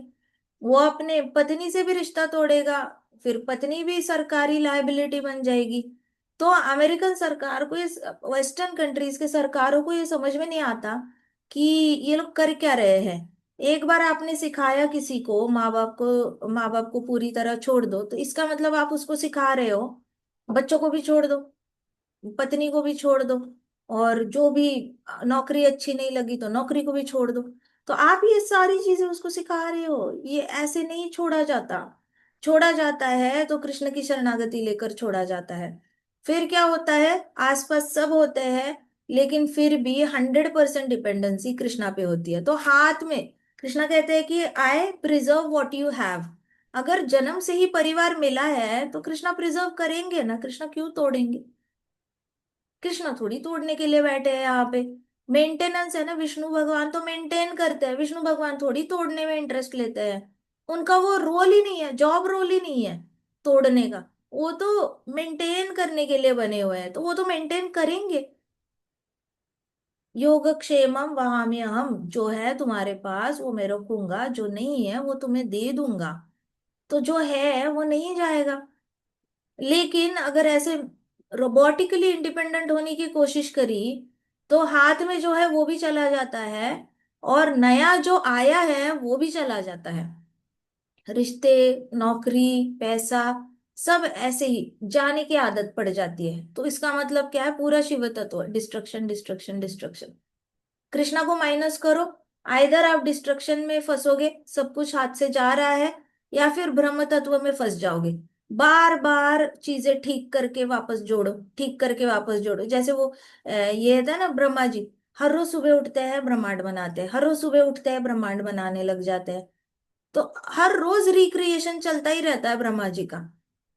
Speaker 1: वो अपने पत्नी से भी रिश्ता तोड़ेगा, फिर पत्नी भी सरकारी लायबिलिटी बन जाएगी। तो अमेरिकन सरकार को, इस वेस्टर्न कंट्रीज के सरकारों को ये समझ में नहीं आता कि ये लोग कर क्या रहे हैं। एक बार आपने सिखाया किसी को, माँ बाप को पूरी तरह छोड़ दो, तो इसका मतलब आप उसको सिखा रहे हो बच्चों को भी छोड़ दो, पत्नी को भी छोड़ दो, और जो भी नौकरी अच्छी नहीं लगी तो नौकरी को भी छोड़ दो। तो आप ये सारी चीजें उसको सिखा रहे हो, ये ऐसे नहीं छोड़ा जाता। छोड़ा जाता है तो कृष्ण की शरणागति लेकर छोड़ा जाता है। फिर क्या होता है? आसपास सब होते हैं लेकिन फिर भी 100% डिपेंडेंसी कृष्णा पे होती है। तो हाथ में कृष्णा कहते हैं कि आई प्रिजर्व व्हाट यू हैव। अगर जन्म से ही परिवार मिला है तो कृष्णा प्रिजर्व करेंगे ना, कृष्णा क्यों तोड़ेंगे? कृष्ण थोड़ी तोड़ने के लिए बैठे हैं यहाँ पे। मेंटेनेंस है ना, विष्णु भगवान तो मेंटेन करते हैं, विष्णु भगवान थोड़ी तोड़ने में इंटरेस्ट लेते हैं। उनका वो रोल ही नहीं है, जॉब रोल ही नहीं है तोड़ने का। वो तो मेंटेन करने के लिए बने हुए हैं, तो वो तो मेंटेन करेंगे। योगक्षेमम वहाम्य हम, जो है तुम्हारे पास वो मैं रखूंगा, जो नहीं है वो तुम्हें दे दूंगा। तो जो है वो नहीं जाएगा। लेकिन अगर ऐसे रोबोटिकली इंडिपेंडेंट होने की कोशिश करी तो हाथ में जो है वो भी चला जाता है और नया जो आया है वो भी चला जाता है। रिश्ते, नौकरी, पैसा, सब ऐसे ही जाने की आदत पड़ जाती है। तो इसका मतलब क्या है? पूरा शिव तत्व डिस्ट्रक्शन डिस्ट्रक्शन डिस्ट्रक्शन। कृष्णा को माइनस करो, आइदर आप डिस्ट्रक्शन में फंसोगे, सब कुछ हाथ से जा रहा है, या फिर ब्रह्म तत्व में फंस जाओगे। बार बार चीजें ठीक करके वापस जोड़ो, ठीक करके वापस जोड़ो। जैसे वो ये था ना, ब्रह्मा जी हर रोज सुबह उठते हैं ब्रह्मांड बनाते हैं, हर रोज सुबह उठते हैं ब्रह्मांड बनाने लग जाते हैं। तो हर रोज रिक्रिएशन चलता ही रहता है ब्रह्मा जी का।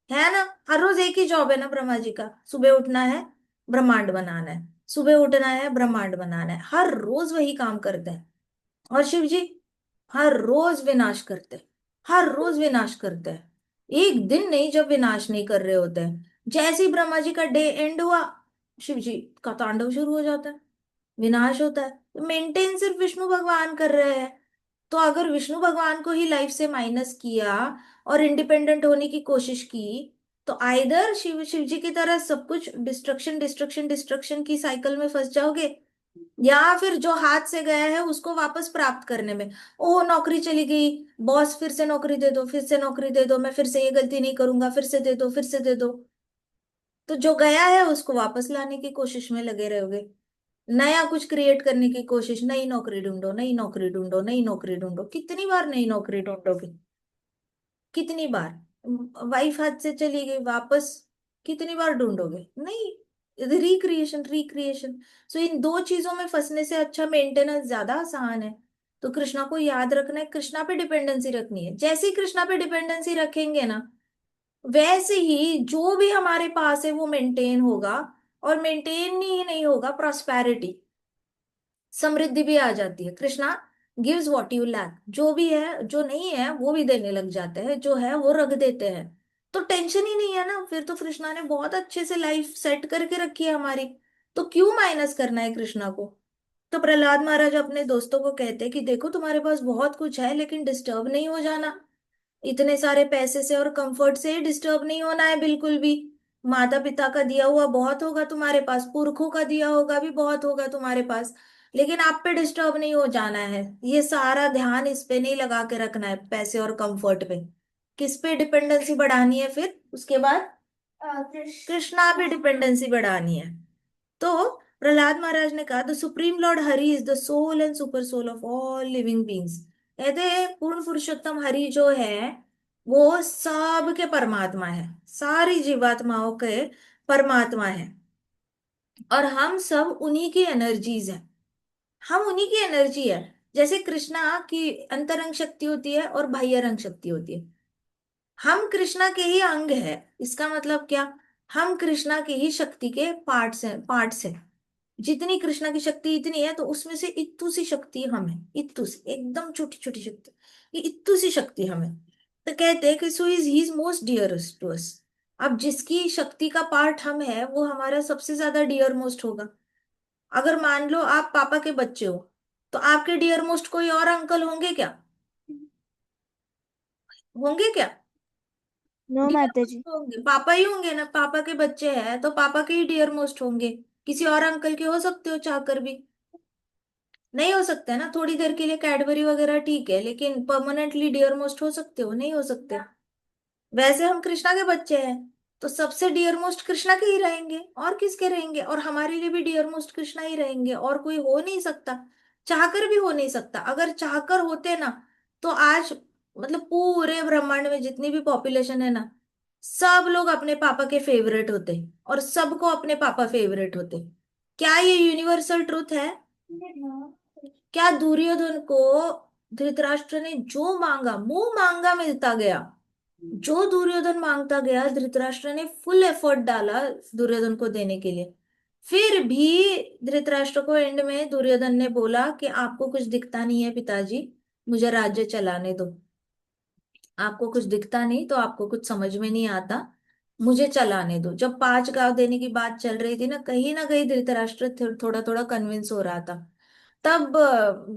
Speaker 1: है ना। हर रोज एक ही जॉब है ना ब्रह्मा जी का, सुबह उठना है, ब्रह्मांड बनाना है, सुबह उठना है, ब्रह्मांड बनाना है, हर रोज वही काम करते हैं। और शिव जी हर रोज विनाश करते हैं, हर रोज विनाश करते हैं। एक दिन नहीं जब विनाश नहीं कर रहे होते हैं, जैसे ही ब्रह्मा जी का डे एंड हुआ, शिव जी का तांडव शुरू हो जाता है, विनाश होता है। मेंटेन सिर्फ विष्णु भगवान कर रहे हैं। तो अगर विष्णु भगवान को ही लाइफ से माइनस किया और इंडिपेंडेंट होने की कोशिश की, तो आइदर शिव जी की तरह सब कुछ डिस्ट्रक्शन डिस्ट्रक्शन डिस्ट्रक्शन की साइकिल में फंस जाओगे, या फिर जो हाथ से गया है उसको वापस प्राप्त करने में, ओ नौकरी चली गई, बॉस फिर से नौकरी दे दो, फिर से नौकरी दे दो, मैं फिर से ये गलती नहीं करूंगा, फिर से दे दो, फिर से दे दो। तो जो गया है उसको वापस लाने की कोशिश में लगे रहोगे, नया कुछ क्रिएट करने की कोशिश, नई नौकरी ढूंढो, नई नौकरी ढूंढो, नई नौकरी ढूंढो, कितनी बार नई नौकरी ढूंढोगे, कितनी बार। वाइफ हाथ से चली गई वापस, कितनी बार ढूंढोगे, नहीं, रिक्रिएशन रिक्रिएशन। सो इन दो चीजों में फंसने से अच्छा मेंटेनेंस ज्यादा आसान है। तो कृष्णा को याद रखना है, कृष्णा पे डिपेंडेंसी रखनी है। जैसे ही कृष्णा पे डिपेंडेंसी रखेंगे ना, वैसे ही जो भी हमारे पास है वो मेंटेन होगा। और मेंटेन ही नहीं होगा, प्रॉस्पेरिटी, समृद्धि भी आ जाती है। Krishna gives what you lack, जो भी है जो नहीं है वो भी देने लग जाते हैं, जो है वो रख देते हैं। तो टेंशन ही नहीं है ना, फिर तो कृष्णा ने बहुत अच्छे से लाइफ सेट करके रखी है हमारी। तो क्यों माइनस करना है कृष्णा को। तो प्रहलाद महाराज अपने दोस्तों को कहते हैं कि देखो तुम्हारे पास बहुत कुछ है लेकिन डिस्टर्ब नहीं हो जाना, इतने सारे पैसे से और कंफर्ट से डिस्टर्ब नहीं होना है बिल्कुल भी। माता पिता का दिया हुआ बहुत होगा तुम्हारे पास, पुरखों का दिया होगा भी बहुत होगा तुम्हारे पास, लेकिन आप पे डिस्टर्ब नहीं हो जाना है। ये सारा ध्यान इस पे नहीं लगा के रखना है, पैसे और कंफर्ट पे। किस पे डिपेंडेंसी बढ़ानी है फिर उसके बाद, कृष्णा पे डिपेंडेंसी बढ़ानी है। तो प्रहलाद महाराज ने कहा the supreme lord Hari is the soul and super soul of all living beings. कहते हैं पूर्ण पुरुषोत्तम हरि जो है वो सब के परमात्मा है, सारी जीवात्माओं के परमात्मा है। और हम सब उन्हीं की एनर्जीज हैं, हम उन्हीं की एनर्जी है। जैसे कृष्णा की अंतरंग शक्ति होती है और बाह्य रंग शक्ति होती है, हम कृष्णा के ही अंग है। इसका मतलब क्या, हम कृष्णा की ही शक्ति के पार्ट्स हैं, पार्ट्स हैं। जितनी कृष्णा की शक्ति इतनी है, तो उसमें से इत्तू सी शक्ति हम है, इत्तू सी एकदम छोटी छोटी शक्ति, ये इत्तू सी शक्ति हमें। तो कहते हैं कि so is he is most dearest to us. अब जिसकी शक्ति का पार्ट हम है वो हमारा सबसे ज्यादा डियर मोस्ट होगा। अगर मान लो आप पापा के बच्चे हो, तो आपके डियर मोस्ट कोई और अंकल होंगे क्या, होंगे क्या।
Speaker 2: नो
Speaker 1: डियर
Speaker 2: माता
Speaker 1: मोस्ट
Speaker 2: जी।
Speaker 1: होंगे, पापा ही होंगे ना, पापा के बच्चे हैं तो पापा के ही डियर मोस्ट होंगे। किसी और अंकल के हो सकते हो चाहकर भी, नहीं हो सकते ना। थोड़ी देर के लिए कैडबरी वगैरह ठीक है, लेकिन परमानेंटली डियर मोस्ट हो सकते हो, नहीं हो सकते। वैसे हम कृष्णा के बच्चे हैं, तो सबसे डियर मोस्ट कृष्णा के ही रहेंगे, और किसके रहेंगे। और हमारे लिए भी डियर मोस्ट कृष्णा ही रहेंगे, और कोई हो नहीं सकता, चाहकर भी हो नहीं सकता। अगर चाहकर होते ना, तो आज मतलब पूरे ब्रह्मांड में जितनी भी पॉपुलेशन है ना, सब लोग अपने पापा के फेवरेट होते, और सबको अपने पापा फेवरेट होते। क्या ये यूनिवर्सल ट्रूथ है। क्या दुर्योधन को धृतराष्ट्र ने जो मांगा, मुंह मांगा मिलता गया। जो दुर्योधन मांगता गया धृतराष्ट्र ने फुल एफर्ट डाला दुर्योधन को देने के लिए। फिर भी धृतराष्ट्र को एंड में दुर्योधन ने बोला कि आपको कुछ दिखता नहीं है पिताजी, मुझे राज्य चलाने दो। आपको कुछ दिखता नहीं तो आपको कुछ समझ में नहीं आता, मुझे चलाने दो। जब 5 गांव देने की बात चल रही थी ना कहीं धृतराष्ट्र थोड़ा थोड़ा कन्विंस हो रहा था। तब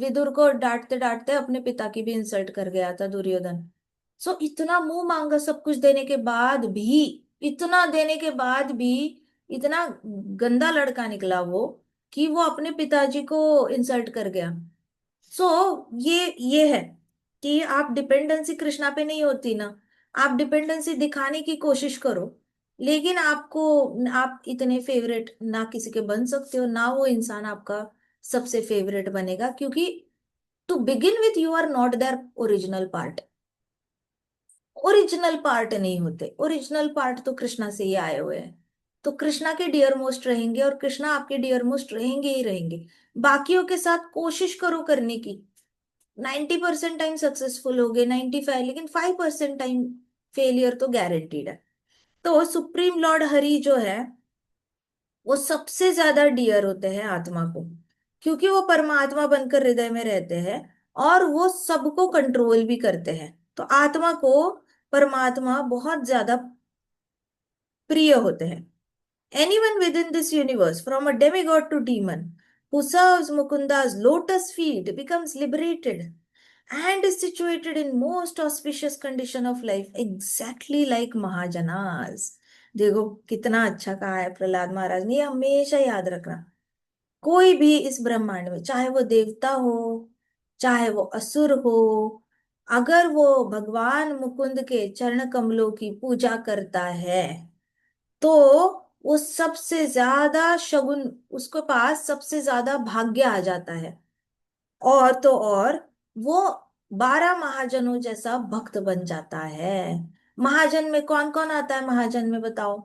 Speaker 1: विदुर को डांटते डांटते अपने पिता की भी इंसल्ट कर गया था दुर्योधन। सो इतना मुंह मांगा सब कुछ देने के बाद भी, इतना देने के बाद भी इतना गंदा लड़का निकला वो, कि वो अपने पिताजी को इंसल्ट कर गया। सो ये है कि आप डिपेंडेंसी कृष्णा पे नहीं होती ना, आप डिपेंडेंसी दिखाने की कोशिश करो, लेकिन आपको, आप इतने फेवरेट ना किसी के बन सकते हो, ना वो इंसान आपका सबसे फेवरेट बनेगा, क्योंकि to begin with you are not there original part. Original part नहीं होते, ओरिजिनल पार्ट तो कृष्णा से ही आए हुए हैं। तो कृष्णा के डियर मोस्ट रहेंगे, और कृष्णा आपके डियर मोस्ट रहेंगे ही रहेंगे। बाकियों के साथ कोशिश करो करने की, 90% टाइम सक्सेसफुल हो गए, 95, लेकिन 5% टाइम फेलियर तो गारंटीड है। तो सुप्रीम लॉर्ड हरि जो है वो सबसे ज्यादा डियर होते हैं आत्मा को, क्योंकि वो परमात्मा बनकर हृदय में रहते हैं और वो सबको कंट्रोल भी करते हैं। तो आत्मा को परमात्मा बहुत ज्यादा प्रिय होते हैं। Anyone within this universe, from a demigod to demon, who serves Mukunda's lotus feet becomes liberated and is situated in most auspicious condition of life, exactly like Mahajanas. देखो कितना अच्छा कहा है प्रहलाद महाराज ने, ये हमेशा याद रखना। कोई भी इस ब्रह्मांड में, चाहे वो देवता हो, चाहे वो असुर हो, अगर वो भगवान मुकुंद के चरण कमलों की पूजा करता है तो वो सबसे ज्यादा शगुन, उसके पास सबसे ज्यादा भाग्य आ जाता है। और तो और वो 12 महाजनों जैसा भक्त बन जाता है। महाजन में कौन कौन आता है, महाजन में बताओ।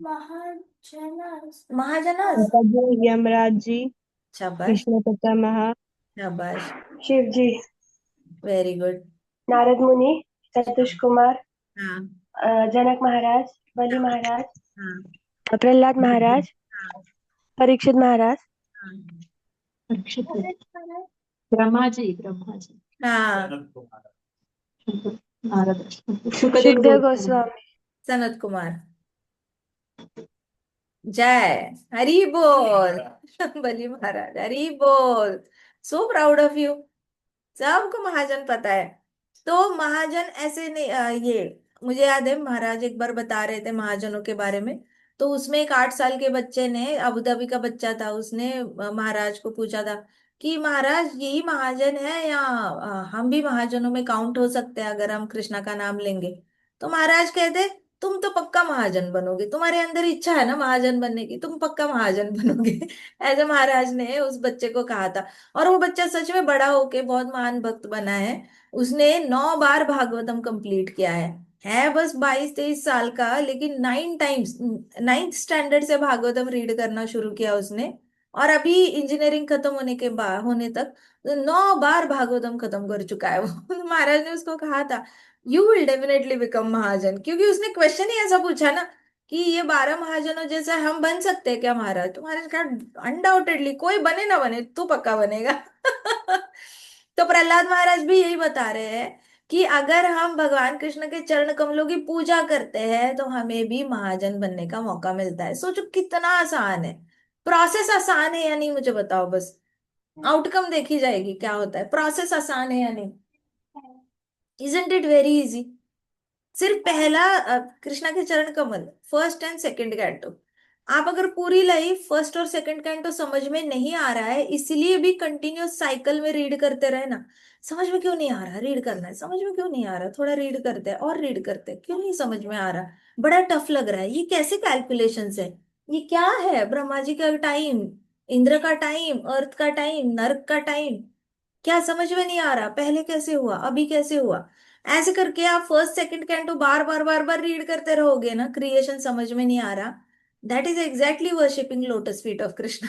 Speaker 1: महाजनस, महाजनस।
Speaker 2: प्रभु यमराज जी,
Speaker 1: शाबाश,
Speaker 2: विष्णु पितामह,
Speaker 1: शाबाश,
Speaker 2: शिव जी,
Speaker 1: वेरी गुड।
Speaker 2: नारद मुनि, सतीश कुमार,
Speaker 1: हाँ
Speaker 2: जनक महाराज, बलि महाराज,
Speaker 1: हाँ
Speaker 2: प्रहलाद महाराज,
Speaker 1: हाँ
Speaker 2: परीक्षित महाराज,
Speaker 1: हाँ
Speaker 4: परीक्षित ब्रह्मा जी, ब्रह्मा जी,
Speaker 1: हाँ,
Speaker 4: नारद, सुखदेव
Speaker 2: सुखदेव
Speaker 4: गोस्वामी,
Speaker 2: गोस्वामी,
Speaker 1: सनत कुमार। जय हरि बोल। बली महाराज हरि बोल। So proud of you. सबको महाजन पता है। तो महाजन ऐसे नहीं, ये मुझे याद है महाराज एक बार बता रहे थे महाजनों के बारे में। तो उसमें एक 8 साल के बच्चे ने, अबू धाबी का बच्चा था, उसने महाराज को पूछा था कि महाराज यही महाजन है या हम भी महाजनों में काउंट हो सकते हैं अगर हम कृष्णा का नाम लेंगे। तो महाराज कहते तुम तो पक्का महाजन बनोगे, तुम्हारे अंदर इच्छा है ना महाजन बनने की, तुम पक्का महाजन बनोगे। ऐसे महाराज ने उस बच्चे को कहा था। और वो बच्चा सच में बड़ा होके बहुत महान भक्त बना है। उसने 9 बार भागवतम कंप्लीट किया है बस 22-23 साल का, लेकिन 9 टाइम्स, 9th स्टैंडर्ड से भागवतम रीड करना शुरू किया उसने। और अभी इंजीनियरिंग खत्म होने के बाद, होने तक 9 बार भागवतम खत्म कर चुका है वो। तो महाराज ने उसको कहा था यू विल डेफिनेटली बिकम महाजन, क्योंकि उसने क्वेश्चन ही ऐसा पूछा ना कि ये 12 महाजनों जैसा हम बन सकते हैं क्या महाराज। तो महाराज कहा अनडाउटेडली, कोई बने ना बने तू पक्का बनेगा। तो प्रहलाद महाराज भी यही बता रहे हैं कि अगर हम भगवान कृष्ण के चरण कमलों की पूजा करते हैं तो हमें भी महाजन बनने का मौका मिलता है। सोचो कितना आसान है। प्रोसेस आसान है या नहीं मुझे बताओ बस, आउटकम देखी जाएगी क्या होता है। प्रोसेस आसान है या नहीं, इजंट इट वेरी इजी। सिर्फ पहला कृष्णा के चरण कमल, फर्स्ट एंड सेकंड कैंटो। आप अगर पूरी लाइफ फर्स्ट और सेकंड कैंटो समझ में नहीं आ रहा है, इसलिए भी कंटिन्यूस साइकिल में रीड करते रहे ना। समझ में क्यों नहीं आ रहा, रीड करना है, समझ में क्यों नहीं आ रहा, थोड़ा रीड करते हैं और रीड करते हैं, क्यों नहीं समझ में आ रहा, बड़ा टफ लग रहा है, ये कैसे कैलकुलेशंस है, ये क्या है, ब्रह्मा जी का टाइम, इंद्र का टाइम, अर्थ का टाइम, नर्क का टाइम, क्या समझ में नहीं आ रहा, पहले कैसे हुआ अभी कैसे हुआ। ऐसे करके आप फर्स्ट सेकंड कैंटो बार बार बार बार रीड करते रहोगे ना, क्रिएशन समझ में नहीं आ रहा, that is exactly worshipping lotus feet of Krishna.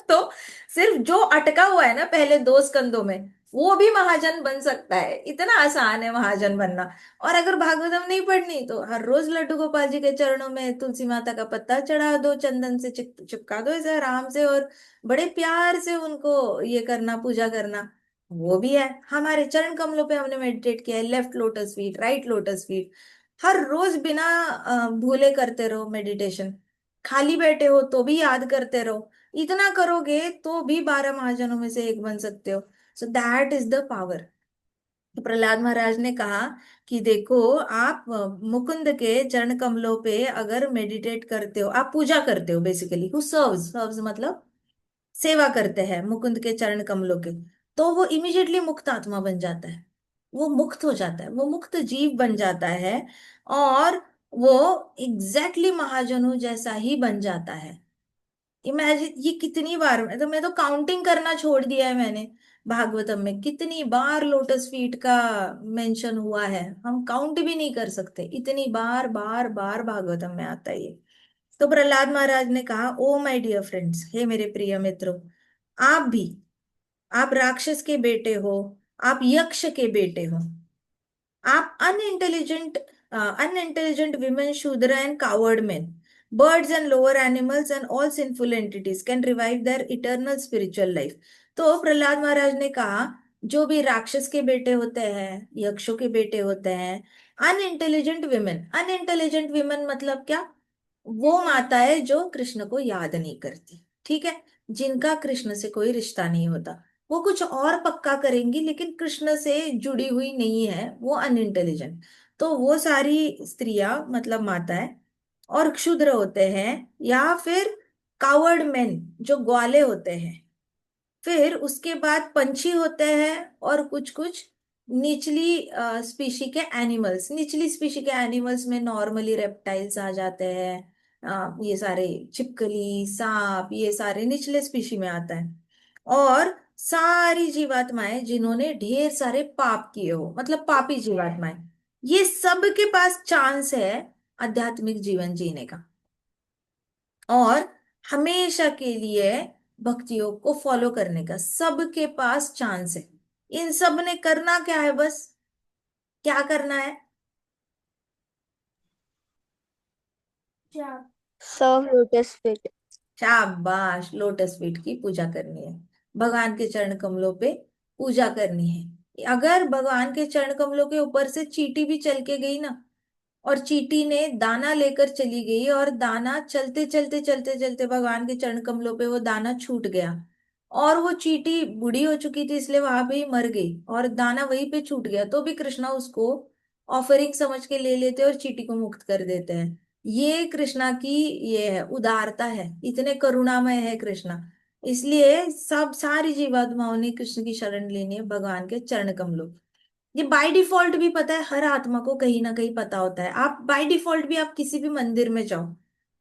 Speaker 1: तो सिर्फ जो अटका हुआ है ना पहले 2 स्कंदों में, वो भी महाजन बन सकता है। इतना आसान है महाजन बनना। और अगर भागवतम नहीं पढ़नी तो हर रोज लड्डू गोपाल जी के चरणों में तुलसी माता का पत्ता चढ़ा दो, चंदन से चिपका दो इसे आराम से, और बड़े प्यार से उनको ये करना, पूजा करना। वो भी है हमारे चरण कमलों पे, हमने मेडिटेट किया है, left lotus feet, right lotus feet. हर रोज बिना भूले करते रहो मेडिटेशन। खाली बैठे हो तो भी याद करते रहो। इतना करोगे तो भी 12 महाजनों में से एक बन सकते हो। So that is the power. तो प्रहलाद महाराज ने कहा कि देखो आप मुकुंद के चरण कमलों पे अगर मेडिटेट करते हो, आप पूजा करते हो, बेसिकली हु सर्व्स, सर्व्स मतलब सेवा करते हैं मुकुंद के चरण कमलों के, तो वो इमिजिएटली मुक्त आत्मा बन जाता है। वो मुक्त हो जाता है, वो मुक्त जीव बन जाता है। और वो एग्जैक्टली महाजनों जैसा ही बन जाता है। इमेजिन, ये कितनी बार, मैं तो काउंटिंग करना छोड़ दिया है मैंने। भागवतम में कितनी बार लोटस फीट का मेंशन हुआ है, हम काउंट भी नहीं कर सकते, इतनी बार बार बार भागवतम में आता है ये। तो प्रहलाद महाराज ने कहा ओ माय डियर फ्रेंड्स, हे मेरे प्रिय मित्रों, आप भी, आप राक्षस के बेटे हो, आप यक्ष के बेटे हो, आप unintelligent unintelligent women, Shudra and coward men, birds and lower animals and all sinful entities can revive their eternal spiritual life. तो प्रहलाद महाराज ने कहा जो भी राक्षस के बेटे होते हैं, यक्षों के बेटे होते हैं, अनइंटेलिजेंट विमेन, अनइंटेलिजेंट विमेन मतलब क्या? वो माताएं जो कृष्ण को याद नहीं करती, ठीक है, जिनका कृष्ण से कोई रिश्ता नहीं होता, वो कुछ और पक्का करेंगी लेकिन कृष्ण से जुड़ी हुई नहीं है, वो अनइंटेलिजेंट। तो वो सारी स्त्रियां मतलब माताएं और क्षुद्र होते हैं, या फिर कावर्ड मेन जो ग्वाले होते हैं, फिर उसके बाद पंछी होते हैं, और कुछ कुछ निचली स्पीशी के एनिमल्स, निचली स्पीशी के एनिमल्स में नॉर्मली रेप्टाइल्स आ जाते हैं, ये सारे छिपकली, सांप, ये सारे निचले स्पीशी में आता है। और सारी जीवात्माएं जिन्होंने ढेर सारे पाप किए हो, मतलब पापी जीवात्माएं, ये सब के पास चांस है आध्यात्मिक जीवन जीने का, और हमेशा के लिए भक्ति योग को फॉलो करने का सबके पास चांस है। इन सब ने करना क्या है? बस क्या करना है?
Speaker 2: सर्व लोटस फीट।
Speaker 1: शाबाश, लोटस फीट की पूजा करनी है, भगवान के चरण कमलों पे पूजा करनी है। अगर भगवान के चरण कमलों के ऊपर से चींटी भी चल के गई ना, और चींटी ने दाना लेकर चली गई, और दाना चलते चलते चलते चलते भगवान के चरण कमलों पे वो दाना छूट गया, और वो चींटी बूढ़ी हो चुकी थी इसलिए वहां पे ही मर गई, और दाना वहीं पे छूट गया, तो भी कृष्णा उसको ऑफरिंग समझ के ले लेते और चींटी को मुक्त कर देते हैं। ये कृष्णा की ये है, उदारता है, इतने करुणामय है कृष्णा। इसलिए सब सारी जीवात्माओं ने कृष्ण की शरण लेनी है, भगवान के चरण कमलों। ये बाय डिफॉल्ट भी पता है, हर आत्मा को कहीं ना कहीं पता होता है। आप बाय डिफॉल्ट भी आप किसी भी मंदिर में जाओ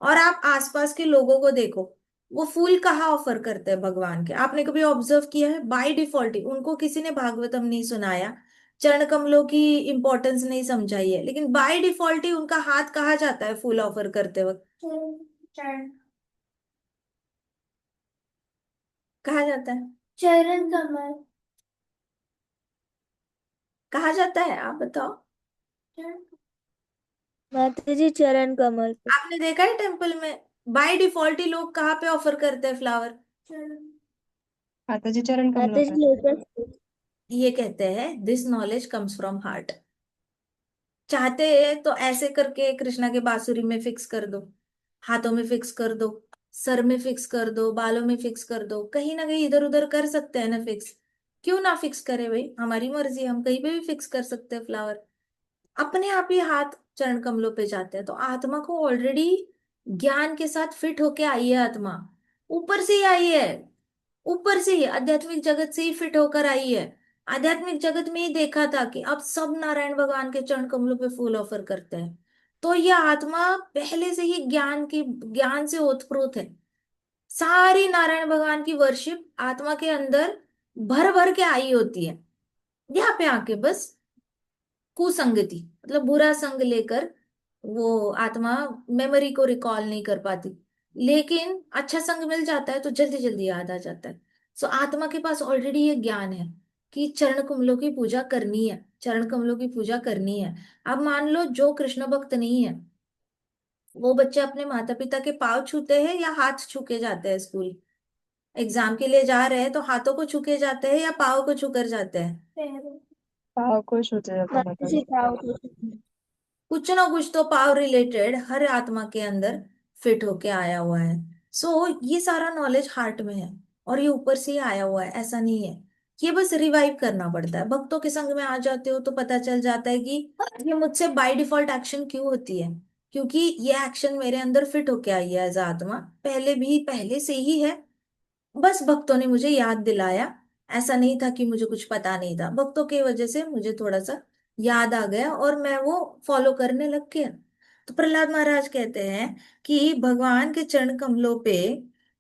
Speaker 1: और आप आसपास के लोगों को देखो, वो फूल कहाँ ऑफर करते हैं भगवान के, आपने कभी ऑब्जर्व किया है? बाय डिफॉल्ट ही उनको किसी ने भागवतम नहीं सुनाया, चरण कमलों की इंपॉर्टेंस नहीं समझाई है, लेकिन बाय डिफॉल्ट ही उनका हाथ कहाँ जाता है फूल ऑफर करते वक्त? चरण। कहाँ जाता है? चरण कमल। कहाँ जाता है आप बताओ?
Speaker 2: माता जी चरण कमल पे।
Speaker 1: आपने देखा है टेम्पल में बाय डिफॉल्ट ही लोग कहाँ पे ऑफर करते हैं फ्लावर?
Speaker 4: माता जी चरण कमलों
Speaker 2: माता जी
Speaker 4: पर।
Speaker 2: Lotus feet.
Speaker 1: ये कहते हैं this knowledge comes from heart. चाहते हैं तो ऐसे करके कृष्णा के बांसुरी में फिक्स कर दो, हाथों में फिक्स कर दो, सर में फिक्स कर दो, बालों में फिक्स कर दो, कहीं ना कहीं इधर उधर कर सकते हैं ना फिक्स। क्यों ना फिक्स करे भाई, हमारी मर्जी, हम कहीं पे भी फिक्स कर सकते हैं फ्लावर। अपने आप ही हाथ चरण कमलों पे जाते हैं, तो आत्मा को ऑलरेडी ज्ञान के साथ फिट होके आई है आत्मा, ऊपर से ही आई है, ऊपर से ही आध्यात्मिक जगत से ही फिट होकर आई है। आध्यात्मिक जगत में ही देखा था कि अब सब नारायण भगवान के चरण कमलों पे फूल ऑफर करते हैं, तो यह आत्मा पहले से ही ज्ञान से ओतप्रोत है। सारी नारायण भगवान की वर्शिप आत्मा के अंदर भर भर के आई होती है। यहाँ पे आके बस कुसंगति मतलब बुरा संग लेकर वो आत्मा मेमोरी को रिकॉल नहीं कर पाती, लेकिन अच्छा संग मिल जाता है तो जल्दी जल्दी याद आ जाता है। सो आत्मा के पास ऑलरेडी ये ज्ञान है कि चरण कमलों की पूजा करनी है, चरण कमलों की पूजा करनी है। अब मान लो जो कृष्ण भक्त नहीं है, वो बच्चे अपने माता पिता के पाँव छूते हैं या हाथ छू के जाते हैं स्कूल? एग्जाम के लिए जा रहे हैं तो हाथों को छू के जाते हैं या पाँव को छू कर जाते हैं?
Speaker 4: पाव को छूते जाता
Speaker 2: माता
Speaker 4: माता
Speaker 2: जी
Speaker 4: जी।
Speaker 2: पाँव को।
Speaker 1: कुछ ना कुछ तो पावर रिलेटेड हर आत्मा के अंदर फिट होके आया हुआ है। सो ये सारा नॉलेज हार्ट में है, और ये ऊपर से ही आया हुआ है, ऐसा नहीं है। ये बस रिवाइव करना पड़ता है। भक्तों के संग में आ जाते हो तो पता चल जाता है कि ये मुझसे बाय डिफॉल्ट एक्शन क्यों होती है, क्योंकि ये एक्शन मेरे अंदर फिट होके आई है एज आत्मा, पहले भी पहले से ही है। बस भक्तों ने मुझे याद दिलाया, ऐसा नहीं था कि मुझे कुछ पता नहीं था, भक्तों की वजह से मुझे थोड़ा सा याद आ गया और मैं वो फॉलो करने लग गया। तो प्रहलाद महाराज कहते हैं कि भगवान के चरण कमलों पे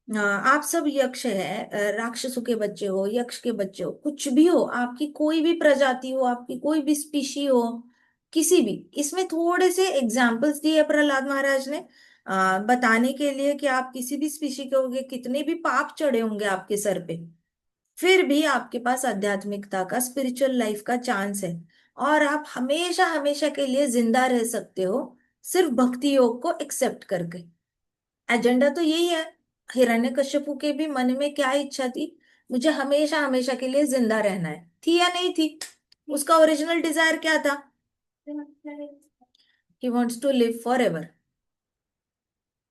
Speaker 1: आप सब यक्ष है, राक्षसों के बच्चे हो, यक्ष के बच्चे हो, कुछ भी हो, आपकी कोई भी प्रजाति हो, आपकी कोई भी स्पीशी हो, किसी भी, इसमें थोड़े से एग्जाम्पल्स दिए प्रहलाद महाराज ने बताने के लिए कि आप किसी भी स्पीशी के होंगे, कितने भी पाप चढ़े होंगे आपके सर पे, फिर भी आपके पास आध्यात्मिकता का, स्पिरिचुअल लाइफ का चांस है। और आप हमेशा हमेशा के लिए जिंदा रह सकते हो सिर्फ भक्ति योग को एक्सेप्ट करके। एजेंडा तो यही है। हिरण्यकश्यपु के भी मन में क्या इच्छा थी? मुझे हमेशा हमेशा के लिए जिंदा रहना है, थी या नहीं थी? उसका ओरिजिनल डिजायर क्या था? He wants to live forever.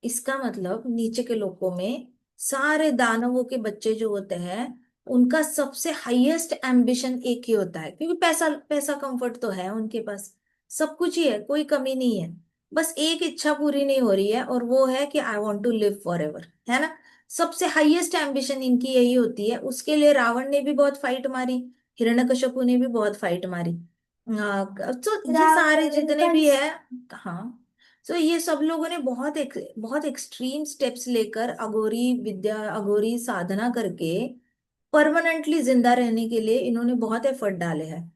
Speaker 1: इसका मतलब नीचे के लोकों में सारे दानवों के बच्चे जो होते हैं, उनका सबसे हाईएस्ट एम्बिशन एक ही होता है, क्योंकि पैसा पैसा कंफर्ट तो है उनके पास, सब कुछ ही है, कोई कमी नहीं है। बस एक इच्छा पूरी नहीं हो रही है, और वो है कि I want to live forever, है ना। सबसे हाईएस्ट एम्बिशन इनकी यही होती है। उसके लिए रावण ने भी बहुत फाइट मारी, हिरण्यकश्यपु ने भी बहुत फाइट मारी। तो ये सारे जितने भी है, हाँ, तो ये सब लोगों ने बहुत एक्सट्रीम स्टेप्स लेकर अघोरी विद्या, अघोरी साधना करके परमानेंटली जिंदा रहने के लिए इन्होंने बहुत एफर्ट डाले हैं,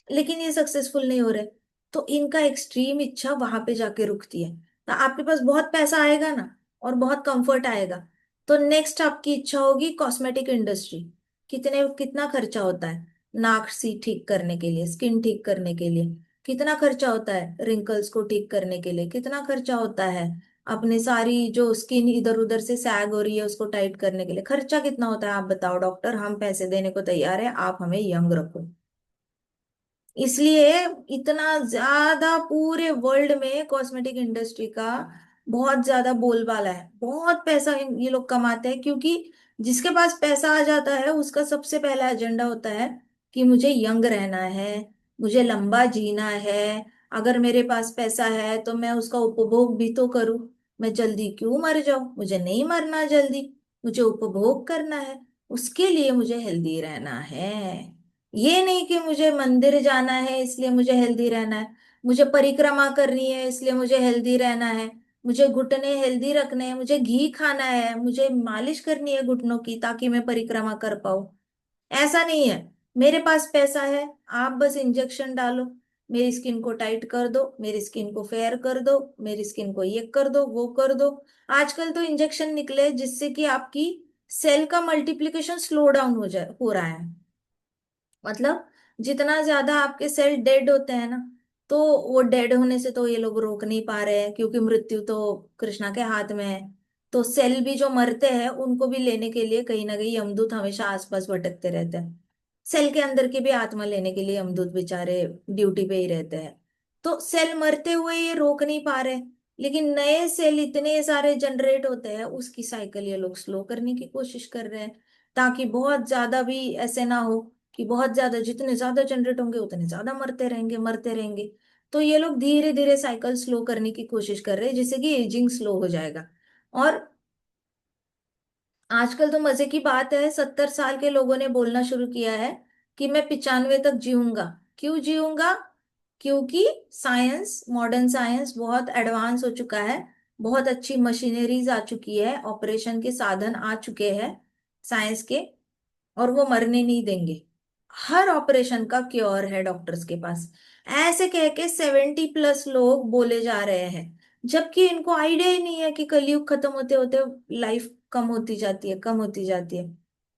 Speaker 1: लेकिन ये सक्सेसफुल नहीं हो रहे। तो इनका एक्सट्रीम इच्छा वहां पे जाके रुकती है। तो आपके पास बहुत पैसा आएगा ना, और बहुत कंफर्ट आएगा, तो नेक्स्ट आपकी इच्छा होगी कॉस्मेटिक इंडस्ट्री। कितना खर्चा होता है नाक सी ठीक करने के लिए, स्किन ठीक करने के लिए? कितना खर्चा होता है रिंकल्स को ठीक करने के लिए? कितना खर्चा होता है अपने सारी जो स्किन इधर उधर से सैग हो रही है उसको टाइट करने के लिए? खर्चा कितना होता है? आप बताओ डॉक्टर, हम पैसे देने को तैयार है, आप हमें यंग रखो। इसलिए इतना ज्यादा पूरे वर्ल्ड में कॉस्मेटिक इंडस्ट्री का बहुत ज्यादा बोलबाला है, बहुत पैसा ये लोग कमाते हैं, क्योंकि जिसके पास पैसा आ जाता है उसका सबसे पहला एजेंडा होता है कि मुझे यंग रहना है, मुझे लंबा जीना है। अगर मेरे पास पैसा है तो मैं उसका उपभोग भी तो करूं। मैं जल्दी क्यों मर जाऊं? मुझे नहीं मरना जल्दी, मुझे उपभोग करना है। उसके लिए मुझे हेल्दी रहना है। ये नहीं कि मुझे मंदिर जाना है इसलिए मुझे हेल्दी रहना है, मुझे परिक्रमा करनी है इसलिए मुझे हेल्दी रहना है, मुझे घुटने हेल्दी रखने हैं, मुझे घी खाना है, मुझे मालिश करनी है घुटनों की ताकि मैं परिक्रमा कर पाऊं। ऐसा नहीं है। मेरे पास पैसा है, आप बस इंजेक्शन डालो, मेरी स्किन को टाइट कर दो, मेरी स्किन को फेयर कर दो, मेरी स्किन को ये कर दो वो कर दो। आजकल तो इंजेक्शन निकले जिससे कि आपकी सेल का मल्टीप्लिकेशन स्लो डाउन हो रहा है। मतलब जितना ज्यादा आपके सेल डेड होते हैं ना, तो वो डेड होने से तो ये लोग रोक नहीं पा रहे हैं, क्योंकि मृत्यु तो कृष्णा के हाथ में है। तो सेल भी जो मरते हैं उनको भी लेने के लिए कहीं ना कहीं यमदूत हमेशा आसपास भटकते रहते हैं। सेल के अंदर की भी आत्मा लेने के लिए यमदूत बेचारे ड्यूटी पे ही रहते हैं। तो सेल मरते हुए ये रोक नहीं पा रहे, लेकिन नए सेल इतने सारे जनरेट होते हैं, उसकी साइकिल ये लोग स्लो करने की कोशिश कर रहे हैं, ताकि बहुत ज्यादा भी ऐसे ना हो कि बहुत ज्यादा, जितने ज्यादा जनरेट होंगे उतने ज्यादा मरते रहेंगे मरते रहेंगे। तो ये लोग धीरे धीरे साइकिल स्लो करने की कोशिश कर रहे हैं, जिससे कि एजिंग स्लो हो जाएगा। और आजकल तो मजे की बात है, 70 साल के लोगों ने बोलना शुरू किया है कि मैं 95 तक जीऊंगा। क्यों जीऊंगा? क्योंकि साइंस, मॉडर्न साइंस बहुत एडवांस हो चुका है, बहुत अच्छी मशीनरीज आ चुकी है, ऑपरेशन के साधन आ चुके हैं साइंस के, और वो मरने नहीं देंगे। हर ऑपरेशन का क्योर है डॉक्टर्स के पास। ऐसे कह के 70+ लोग बोले जा रहे हैं, जबकि इनको आइडिया ही नहीं है कि कलयुग खत्म होते होते लाइफ कम होती जाती है, कम होती जाती है।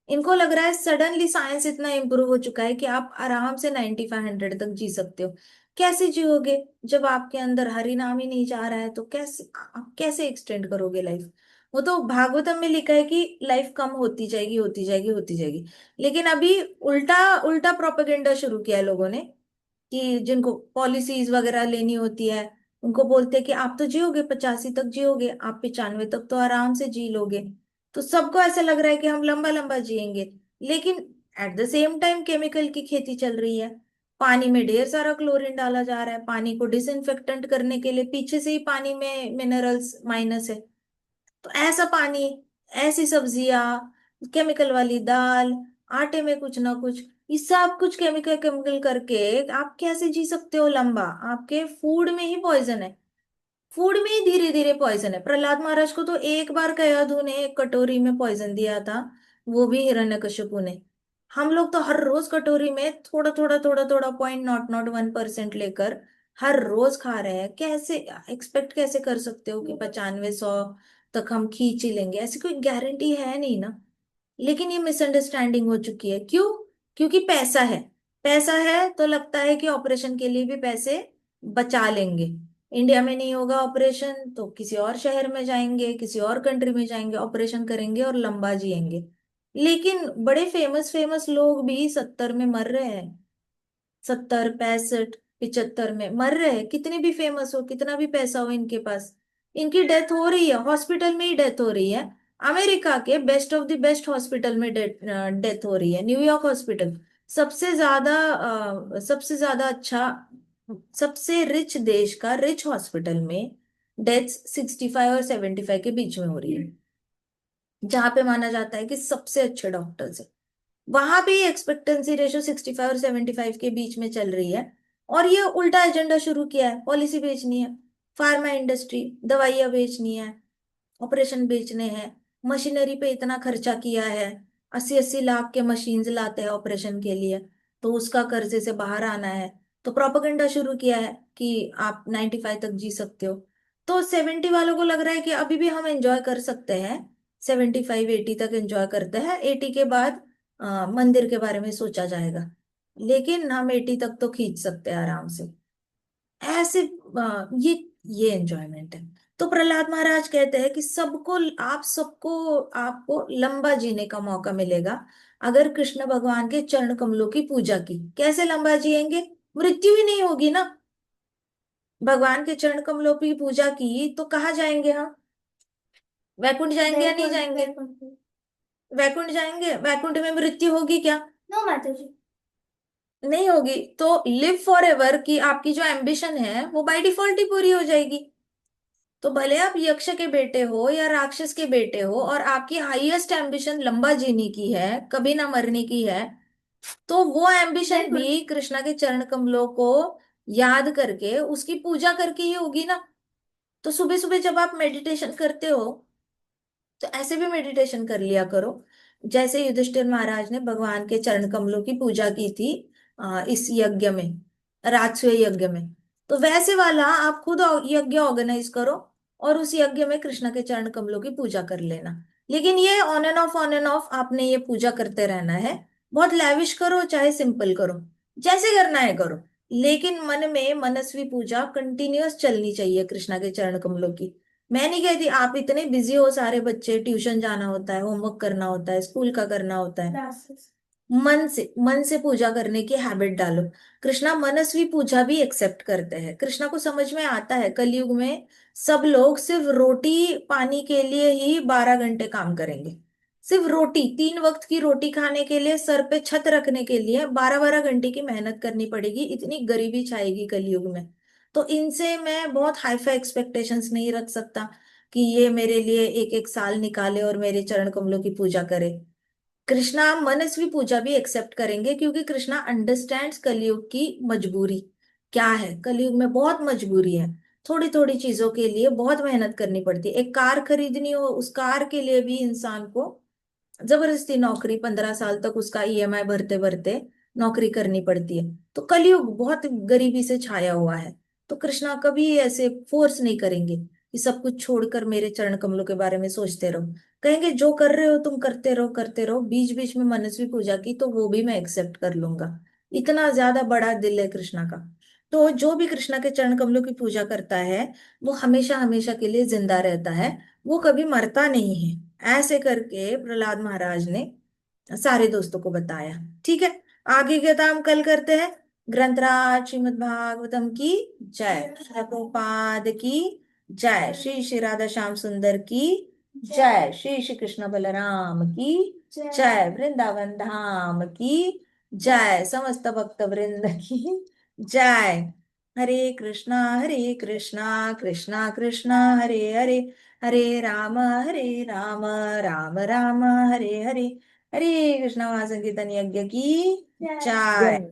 Speaker 1: इनको लग रहा है सडनली साइंस इतना इम्प्रूव हो चुका है कि आप आराम से 9500 तक जी सकते हो। कैसे जियोगे जब आपके अंदर हरि नाम ही नहीं जा रहा है? तो कैसे आप कैसे एक्सटेंड करोगे लाइफ? वो तो भागवतम में लिखा है कि लाइफ कम होती जाएगी होती जाएगी होती जाएगी। लेकिन अभी उल्टा उल्टा प्रोपेगेंडा शुरू किया है लोगों ने, कि जिनको पॉलिसीज वगैरह लेनी होती है उनको बोलते हैं कि आप तो जियोगे 85 तक जियोगे, आप 95 तक तो आराम से जी लोगे। तो सबको ऐसा लग रहा है कि हम लंबा लंबा जिएंगे, लेकिन at the same time chemical की खेती चल रही है। पानी में ढेर सारा क्लोरीन डाला जा रहा है, पानी को डिसइंफेक्टेंट करने के लिए पीछे से ही पानी में मिनरल्स माइनस है। तो ऐसा पानी, ऐसी सब्जियां, केमिकल वाली दाल, आटे में कुछ ना कुछ, ये सब कुछ केमिकल केमिकल करके आप कैसे जी सकते हो लंबा? आपके फूड में ही पॉइजन है, फूड में ही धीरे धीरे पॉइजन है। प्रहलाद महाराज को तो एक बार कयाधु ने एक कटोरी में पॉइजन दिया था, वो भी हिरण्यकशिपु ने। हम लोग तो हर रोज कटोरी में थोड़ा थोड़ा थोड़ा थोड़ा 0.01% लेकर हर रोज खा रहे हैं। कैसे एक्सपेक्ट कैसे कर सकते हो कि 95-100 तक हम खींच ही लेंगे? ऐसी कोई गारंटी है नहीं ना। लेकिन ये मिसअंडरस्टैंडिंग हो चुकी है। क्यों? क्योंकि पैसा है। पैसा है तो लगता है कि ऑपरेशन के लिए भी पैसे बचा लेंगे। इंडिया में नहीं होगा ऑपरेशन तो किसी और शहर में जाएंगे, किसी और कंट्री में जाएंगे, ऑपरेशन करेंगे और लंबा जिएंगे। लेकिन बड़े फेमस फेमस लोग भी 70 में मर रहे हैं, 70, 65, 75 में मर रहे हैं। कितने भी फेमस हो, कितना भी पैसा हो इनके पास, इनकी डेथ हो रही है, हॉस्पिटल में ही डेथ हो रही है। अमेरिका के best of the best hospital में डेथ हो रही है, न्यूयॉर्क हॉस्पिटल, सबसे ज्यादा अच्छा, सबसे रिच देश का रिच हॉस्पिटल में डेथ 65 और 75 के बीच में हो रही है, जहां पे माना जाता है कि सबसे अच्छे डॉक्टर्स है। वहां भी एक्सपेक्टेंसी रेशो 65 और 75 के बीच में चल रही है। और ये उल्टा एजेंडा शुरू किया है, पॉलिसी बेचनी है, फार्मा इंडस्ट्री, दवाइयां बेचनी है, ऑपरेशन बेचने हैं, मशीनरी पे इतना खर्चा किया है, 80-80 लाख के मशीन्स लाते हैं ऑपरेशन के लिए, तो उसका कर्जे से बाहर आना है। तो प्रोपेगेंडा शुरू किया है कि आप 95 तक जी सकते हो। तो 70 वालों को लग रहा है कि अभी भी हम एंजॉय कर सकते हैं, 75-80 तक एंजॉय करते हैं, 80 के बाद मंदिर के बारे में सोचा जाएगा। लेकिन हम 80 तक तो खींच सकते हैं आराम से। ऐसे ये एंजॉयमेंट है। तो प्रहलाद महाराज कहते हैं कि आपको लंबा जीने का मौका मिलेगा अगर कृष्ण भगवान के चरण कमलों की पूजा की। कैसे लंबा जिएंगे? मृत्यु ही नहीं होगी ना। भगवान के चरण कमलों की पूजा की तो कहाँ जाएंगे हम? वैकुंठ जाएंगे या नहीं जाएंगे? वैकुंठ जाएंगे। वैकुंठ में मृत्यु होगी क्या?
Speaker 2: नो माता जी।
Speaker 1: नहीं होगी। तो लिव फॉर एवर की आपकी जो एम्बिशन है वो बाय डिफॉल्ट ही पूरी हो जाएगी। तो भले आप यक्ष के बेटे हो या राक्षस के बेटे हो और आपकी हाईएस्ट एम्बिशन लंबा जीने की है, कभी ना मरने की है, तो वो एम्बिशन भी कृष्णा के चरण कमलों को याद करके उसकी पूजा करके ही होगी ना। तो सुबह सुबह जब आप मेडिटेशन करते हो तो ऐसे भी मेडिटेशन कर लिया करो, जैसे युधिष्ठिर महाराज ने भगवान के चरण कमलों की पूजा की थी इस यज्ञ में, राजसूय यज्ञ में। तो वैसे वाला आप खुद यज्ञ ऑर्गेनाइज करो और उस यज्ञ में कृष्ण के चरण कमलों की पूजा कर लेना। लेकिन ये ऑन एंड ऑफ आपने ये पूजा करते रहना है। बहुत लैविश करो चाहे सिंपल करो, जैसे करना है करो, लेकिन मन में मनस्वी पूजा कंटिन्यूअस चलनी चाहिए कृष्णा के चरण कमलों की। मैं नहीं कहती आप इतने बिजी हो, सारे बच्चे, ट्यूशन जाना होता है, होमवर्क करना होता है, स्कूल का करना होता है, मन से पूजा करने की हैबिट डालो। कृष्णा मनस्वी पूजा भी एक्सेप्ट करते हैं। कृष्णा को समझ में आता है कलयुग में सब लोग सिर्फ रोटी पानी के लिए ही 12 घंटे काम करेंगे। सिर्फ रोटी, 3 वक्त की रोटी खाने के लिए, सर पे छत रखने के लिए 12-12 घंटे की मेहनत करनी पड़ेगी। इतनी गरीबी छाएगी कलयुग में। तो इनसे मैं बहुत हाईफाई एक्सपेक्टेशंस नहीं रख सकता कि ये मेरे लिए एक एक साल निकाले और मेरे चरण कमलों की पूजा करे। कृष्णा मनस्वी पूजा भी एक्सेप्ट करेंगे क्योंकि कृष्णा अंडरस्टैंड्स कलयुग की मजबूरी क्या है। कलयुग में बहुत मजबूरी है, थोड़ी थोड़ी चीजों के लिए बहुत मेहनत करनी पड़ती है। एक कार खरीदनी हो, उस कार के लिए भी इंसान को जबरदस्ती नौकरी, 15 साल तक उसका ईएमआई भरते भरते नौकरी करनी पड़ती है। तो कलयुग बहुत गरीबी से छाया हुआ है। तो कृष्णा कभी ऐसे फोर्स नहीं करेंगे कि सब कुछ छोड़कर मेरे चरण कमलों के बारे में सोचते रहो। कहेंगे जो कर रहे हो तुम करते रहो, करते रहो, बीच बीच में मनस्वी पूजा की तो वो भी मैं एक्सेप्ट कर लूंगा। इतना ज्यादा बड़ा दिल है कृष्णा का। तो जो भी कृष्णा के चरण कमलों की पूजा करता है वो हमेशा हमेशा के लिए जिंदा रहता है, वो कभी मरता नहीं है। ऐसे करके प्रहलाद महाराज ने सारे दोस्तों को बताया। ठीक है, आगे का काम कल करते हैं। ग्रंथराज श्रीमद् भागवतम की जय, श्री प्रभुपाद की जय, श्री श्री राधा श्याम सुंदर की जय, श्री श्री कृष्ण बलराम की जय, वृंदावन धाम की जय, समस्त भक्त वृंद की जय। हरे कृष्णा कृष्णा कृष्णा हरे हरे, हरे राम राम राम हरे हरे। हरे कृष्णा महासंकीर्तन यज्ञ की जय।